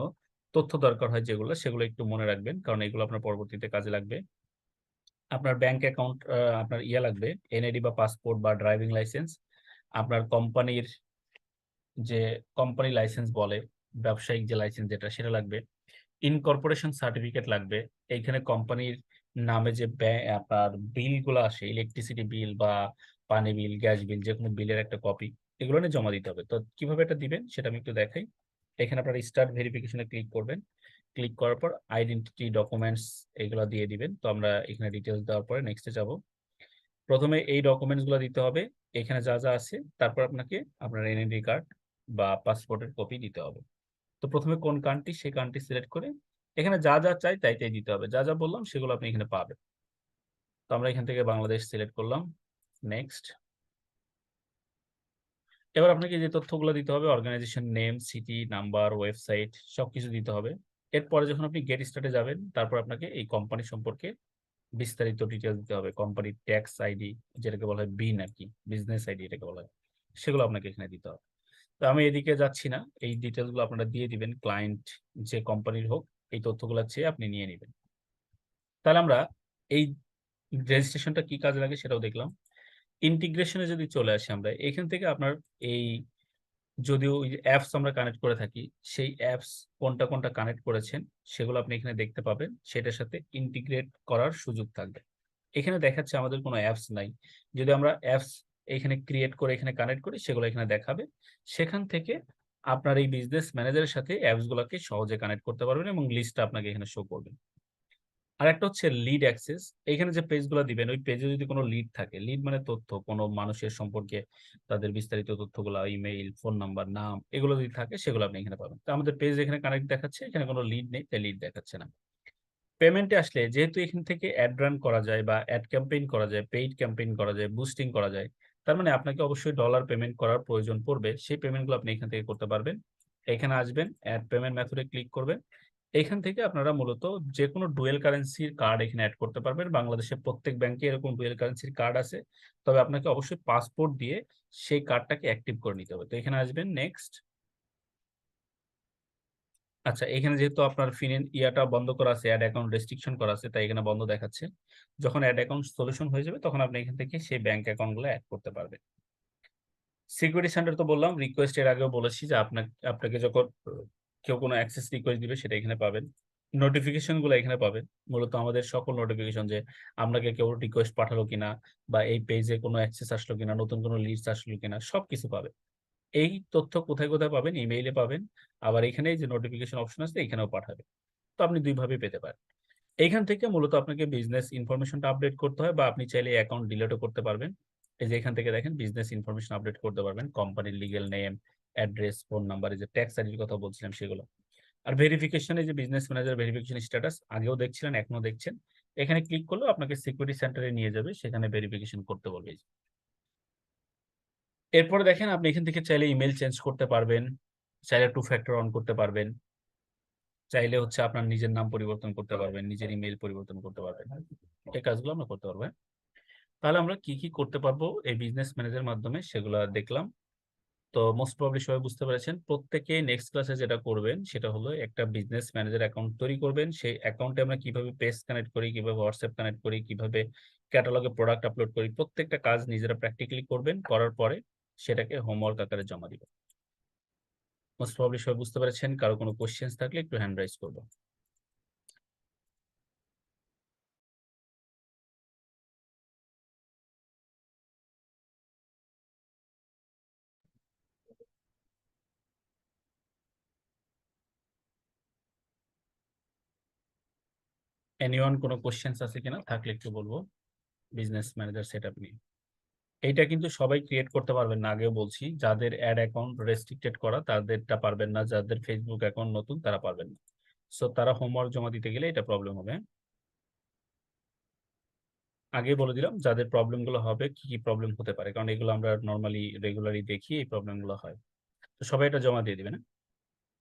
তথ্য দরকার হয় যেগুলো, সেগুলো একটু মনে রাখবেন, কারণ এগুলো আপনার পরবর্তীতে কাজে লাগবে। আপনার ব্যাংক অ্যাকাউন্ট, আপনার লাগবে, এনআইডি বা পাসপোর্ট বা ড্রাইভিং লাইসেন্স, আপনার কোম্পানির যে কোম্পানি লাইসেন্স বলে, ব্যবসায়িক যে লাইসেন্স যেটা, সেটা লাগবে। ইনকর্পোরেশন সার্টিফিকেট লাগবে। এইখানে কোম্পানির নামে যে আপনার বিলগুলো আসে, ইলেকট্রিসিটি বিল বা পানি বিল, গ্যাস বিল, যে কোনো বিলের একটা কপি, এগুলো নিয়ে জমা দিতে হবে। তো কিভাবে এটা দিবেন সেটা আমি একটু দেখাই। এখানে আপনার স্টার্ট ভেরিফিকেশনে ক্লিক করবেন। ক্লিক করার পর আইডেন্টিটি, ডকুমেন্টস এগুলো দিয়ে দিবেন। তো আমরা এখানে ডিটেলস দেওয়ার পরে নেক্সটে যাব। প্রথমে এই ডকুমেন্টস গুলো দিতে হবে, এখানে যা যা আছে, তারপর আপনাকে আপনার এনআইডি কার্ড বা পাসপোর্টের কপি দিতে হবে। তো প্রথমে কোন কান্ট্রি, সেই কান্ট্রি সিলেক্ট করে এখানে যা যা চাই তাই তাই দিতে হবে। যা যা বললাম সেগুলো আপনি এখানে পাবেন। তো আমরা এখান থেকে বাংলাদেশ সিলেক্ট করলাম, নেক্সট। এবার আপনাকে যে তথ্যগুলো দিতে হবে, organisation name, city, number, website, সবকিছু দিতে হবে। এরপরে যখন আপনি গেট স্টার্টে যাবেন, তারপর আপনাকে এই কোম্পানি সম্পর্কে বিস্তারিত ডিটেলস দিতে হবে। কোম্পানির ট্যাক্স আইডি, যেটাকে বলা হয় বিন আর কি, বিজনেস আইডি এটাকে বলা হয়, সেগুলো আপনাকে এখানে দিতে হবে। তো আমি এদিকে যাচ্ছি না, এই ডিটেলস গুলো আপনারা দিয়ে দিবেন। ক্লায়েন্ট যে কোম্পানির হোক, এই তথ্যগুলো চেয়ে আপনি নিয়ে নেবেন। তাহলে আমরা এই রেজিস্ট্রেশনটা কি কাজে লাগে সেটাও দেখলাম। ইন্টিগ্রেশনে যদি চলে আসি আমরা, এখান থেকে আপনার এই যদিও অ্যাপস আমরা কানেক্ট করে থাকি, সেই অ্যাপস কোনটা কোনটা কানেক্ট করেছেন সেগুলো আপনি এখানে দেখতে পাবেন। সেটার সাথে ইন্টিগ্রেট করার সুযোগ থাকবে। এখানে দেখাচ্ছে আমাদের কোনো অ্যাপস নাই। যদি আমরা অ্যাপস এখানে ক্রিয়েট করে এখানে কানেক্ট করি, সেগুলো এখানে দেখাবে। সেখান থেকে আপনার এই বিজনেস ম্যানেজারের সাথে অ্যাপস গুলোকে সহজে কানেক্ট করতে পারবেন এবং লিস্টটা আপনাকে এখানে শো করবে। আর একটা হচ্ছে লিড অ্যাক্সেস। এখানে যে পেজগুলো দিবেন, ওই পেজে যদি কোনো লিড থাকে, লিড মানে তথ্য, কোনো মানুষের সম্পর্কে তাদের বিস্তারিত তথ্যগুলো, ইমেইল, ফোন নাম্বার, নাম, এগুলো যদি থাকে সেগুলো আপনি এখানে পাবেন। তো আমাদের পেজ এখানে কানেক্ট দেখাচ্ছে, এখানে কোনো লিড নেই, তাই লিড দেখাচ্ছে না। পেমেন্টে আসলে যেহেতু এখান থেকে অ্যাড রান করা যায় বা অ্যাড ক্যাম্পেইন করা যায়, পেইড ক্যাম্পেইন করা যায়, বুস্টিং করা যায়, তার মানে আপনাকে অবশ্যই ডলার পেমেন্ট করার প্রয়োজন পড়বে। সেই পেমেন্টগুলো আপনি এখান থেকে করতে পারবেন। এখানে আসবেন, অ্যাড পেমেন্ট মেথডে ক্লিক করবেন। এখান থেকে আপনারা মূলত যে কোনো ডুয়েল কারেন্সির কার্ড এখানে অ্যাড করতে পারবেন। বাংলাদেশের প্রত্যেক ব্যাংকে এরকম ডুয়েল কারেন্সির কার্ড আছে, তবে আপনাকে অবশ্যই পাসপোর্ট দিয়ে সেই কার্ডটাকে অ্যাক্টিভ করে নিতে হবে। তো এখানে আসবেন, নেক্সট। আচ্ছা, এখানে যেহেতু আপনার ইয়াটা বন্ধ করা আছে, অ্যাড অ্যাকাউন্ট রেস্ট্রিকশন করা আছে, তাই এখানে বন্ধ দেখাচ্ছে। যখন অ্যাড অ্যাকাউন্ট সলিউশন হয়ে যাবে, তখন আপনি এখান থেকে সেই ব্যাংক অ্যাকাউন্ট গুলো অ্যাড করতে পারবেন। সিকিউরিটি সেন্টার তো বললাম, রিকোয়েস্ট এর আগেও বলেছি যে আপনাকে যখন কেউ কোনো অ্যাক্সেস রিকোয়েস্ট দিবে, সেটা এখানে পাবেন। নোটিফিকেশন গুলো এখানে পাবেন, মূলত আমাদের সকল নোটিফিকেশন, যে আপনাকে কেউ রিকোয়েস্ট পাঠালো কিনা, বা এই পেজে কোনো অ্যাক্সেস আসলো কিনা, নতুন কোনো লিস্ট আসলো কিনা, সবকিছু পাবেন। এই তথ্য কোথায় কোথায় পাবেন? ইমেইলে পাবেন, আবার এখানে যে নোটিফিকেশন অপশন আছে এখানেও পাঠাবে। তো আপনি দুইভাবে পেতে পারেন। এইখান থেকে মূলত আপনাকে বিজনেস ইনফরমেশনটা আপডেট করতে হয়, বা আপনি চাইলে অ্যাকাউন্ট ডিলিটও করতে পারবেন। এই যে এখান থেকে দেখেন, বিজনেস ইনফরমেশন আপডেট করতে পারবেন, কোম্পানির legal name, address, phone number, এই যে ট্যাক্স আইডির কথা বলছিলাম সেগুলো। আর ভেরিফিকেশনে যে বিজনেস ম্যানেজার ভেরিফিকেশন স্ট্যাটাস, আগেও দেখছিলেন, এখনো দেখছেন, এখানে ক্লিক করলেও আপনাকে সিকিউরিটি সেন্টারে নিয়ে যাবে, সেখানে ভেরিফিকেশন করতে বলবে। এরপরে দেখেন, আপনি এখান থেকে চাইলে ইমেল চেঞ্জ করতে পারবেন, চাইলে টু ফ্যাক্টর অন করতে পারবেন, চাইলে হচ্ছে আপনার নিজের নাম পরিবর্তন করতে পারবেন, নিজের ইমেল পরিবর্তন করতে পারবেন। এই কাজগুলো আমরা করতে পারবো। তাহলে আমরা কি কি করতে পারবো এই বিজনেস ম্যানেজার মাধ্যমে, সেগুলো দেখলাম। তো মোস্ট প্রবাবলি সবাই বুঝতে পেরেছেন। প্রত্যেকে নেক্সট ক্লাসে যেটা করবেন সেটা হলো একটা বিজনেস ম্যানেজার অ্যাকাউন্ট তৈরি করবেন। সেই অ্যাকাউন্টে আমরা কিভাবে পেজ কানেক্ট করি, কিভাবে হোয়াটসঅ্যাপ কানেক্ট করি, কিভাবে ক্যাটালগে প্রোডাক্ট আপলোড করি, প্রত্যেকটা কাজ নিজেরা প্র্যাকটিক্যালি করবেন। করার পরে সেটাকে হোমওয়ার্ক আকারে জমা দিবেন। মোস্ট প্রবাবলি সবাই বুঝতে পেরেছেন। কারো কোনো কোশ্চেন্স থাকলে একটু হ্যান্ড রাইজ করবো। এনিওয়ান কোনো কোশ্চেন্স আছে কিনা, থাকলে একটু বলবো। বিজনেস ম্যানেজার সেটআপ নিয়ে এইটা কিন্তু সবাই ক্রিয়েট করতে পারবেন না, আগেও বলছি। যাদের অ্যাড অ্যাকাউন্ট রেস্ট্রিক্টেড করা তাদেরটা পারবেন না, যাদের ফেসবুক অ্যাকাউন্ট নতুন তারা পারবেন না। সো তারা হোমওয়ার্ক জমা দিতে গেলে এটা প্রবলেম হবে। আগেই বলে দিলাম যাদের প্রবলেম গুলো হবে কি কি প্রবলেম হতে পারে, কারণ এগুলো আমরা নর্মালি রেগুলারই দেখি এই প্রবলেম গুলো হয়। তো সবাই এটা জমা দিয়ে দিবেন।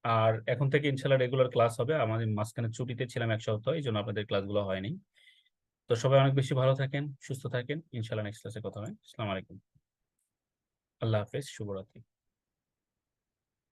আর এখন থেকে ইনশাল্লাহ রেগুলার ক্লাস হবে। আমাদের মাঝখানে ছুটিতে ছিলাম 1 সপ্তাহ, এই জন্য আপনাদের ক্লাসগুলো হয়নি। তো সবাই অনেক বেশি ভালো থাকেন, সুস্থ থাকেন, ইনশাল্লাহ নেক্সট ক্লাসে কথা হয়। আসসালামু আলাইকুম, আল্লাহ হাফেজ, শুভরাত্রি।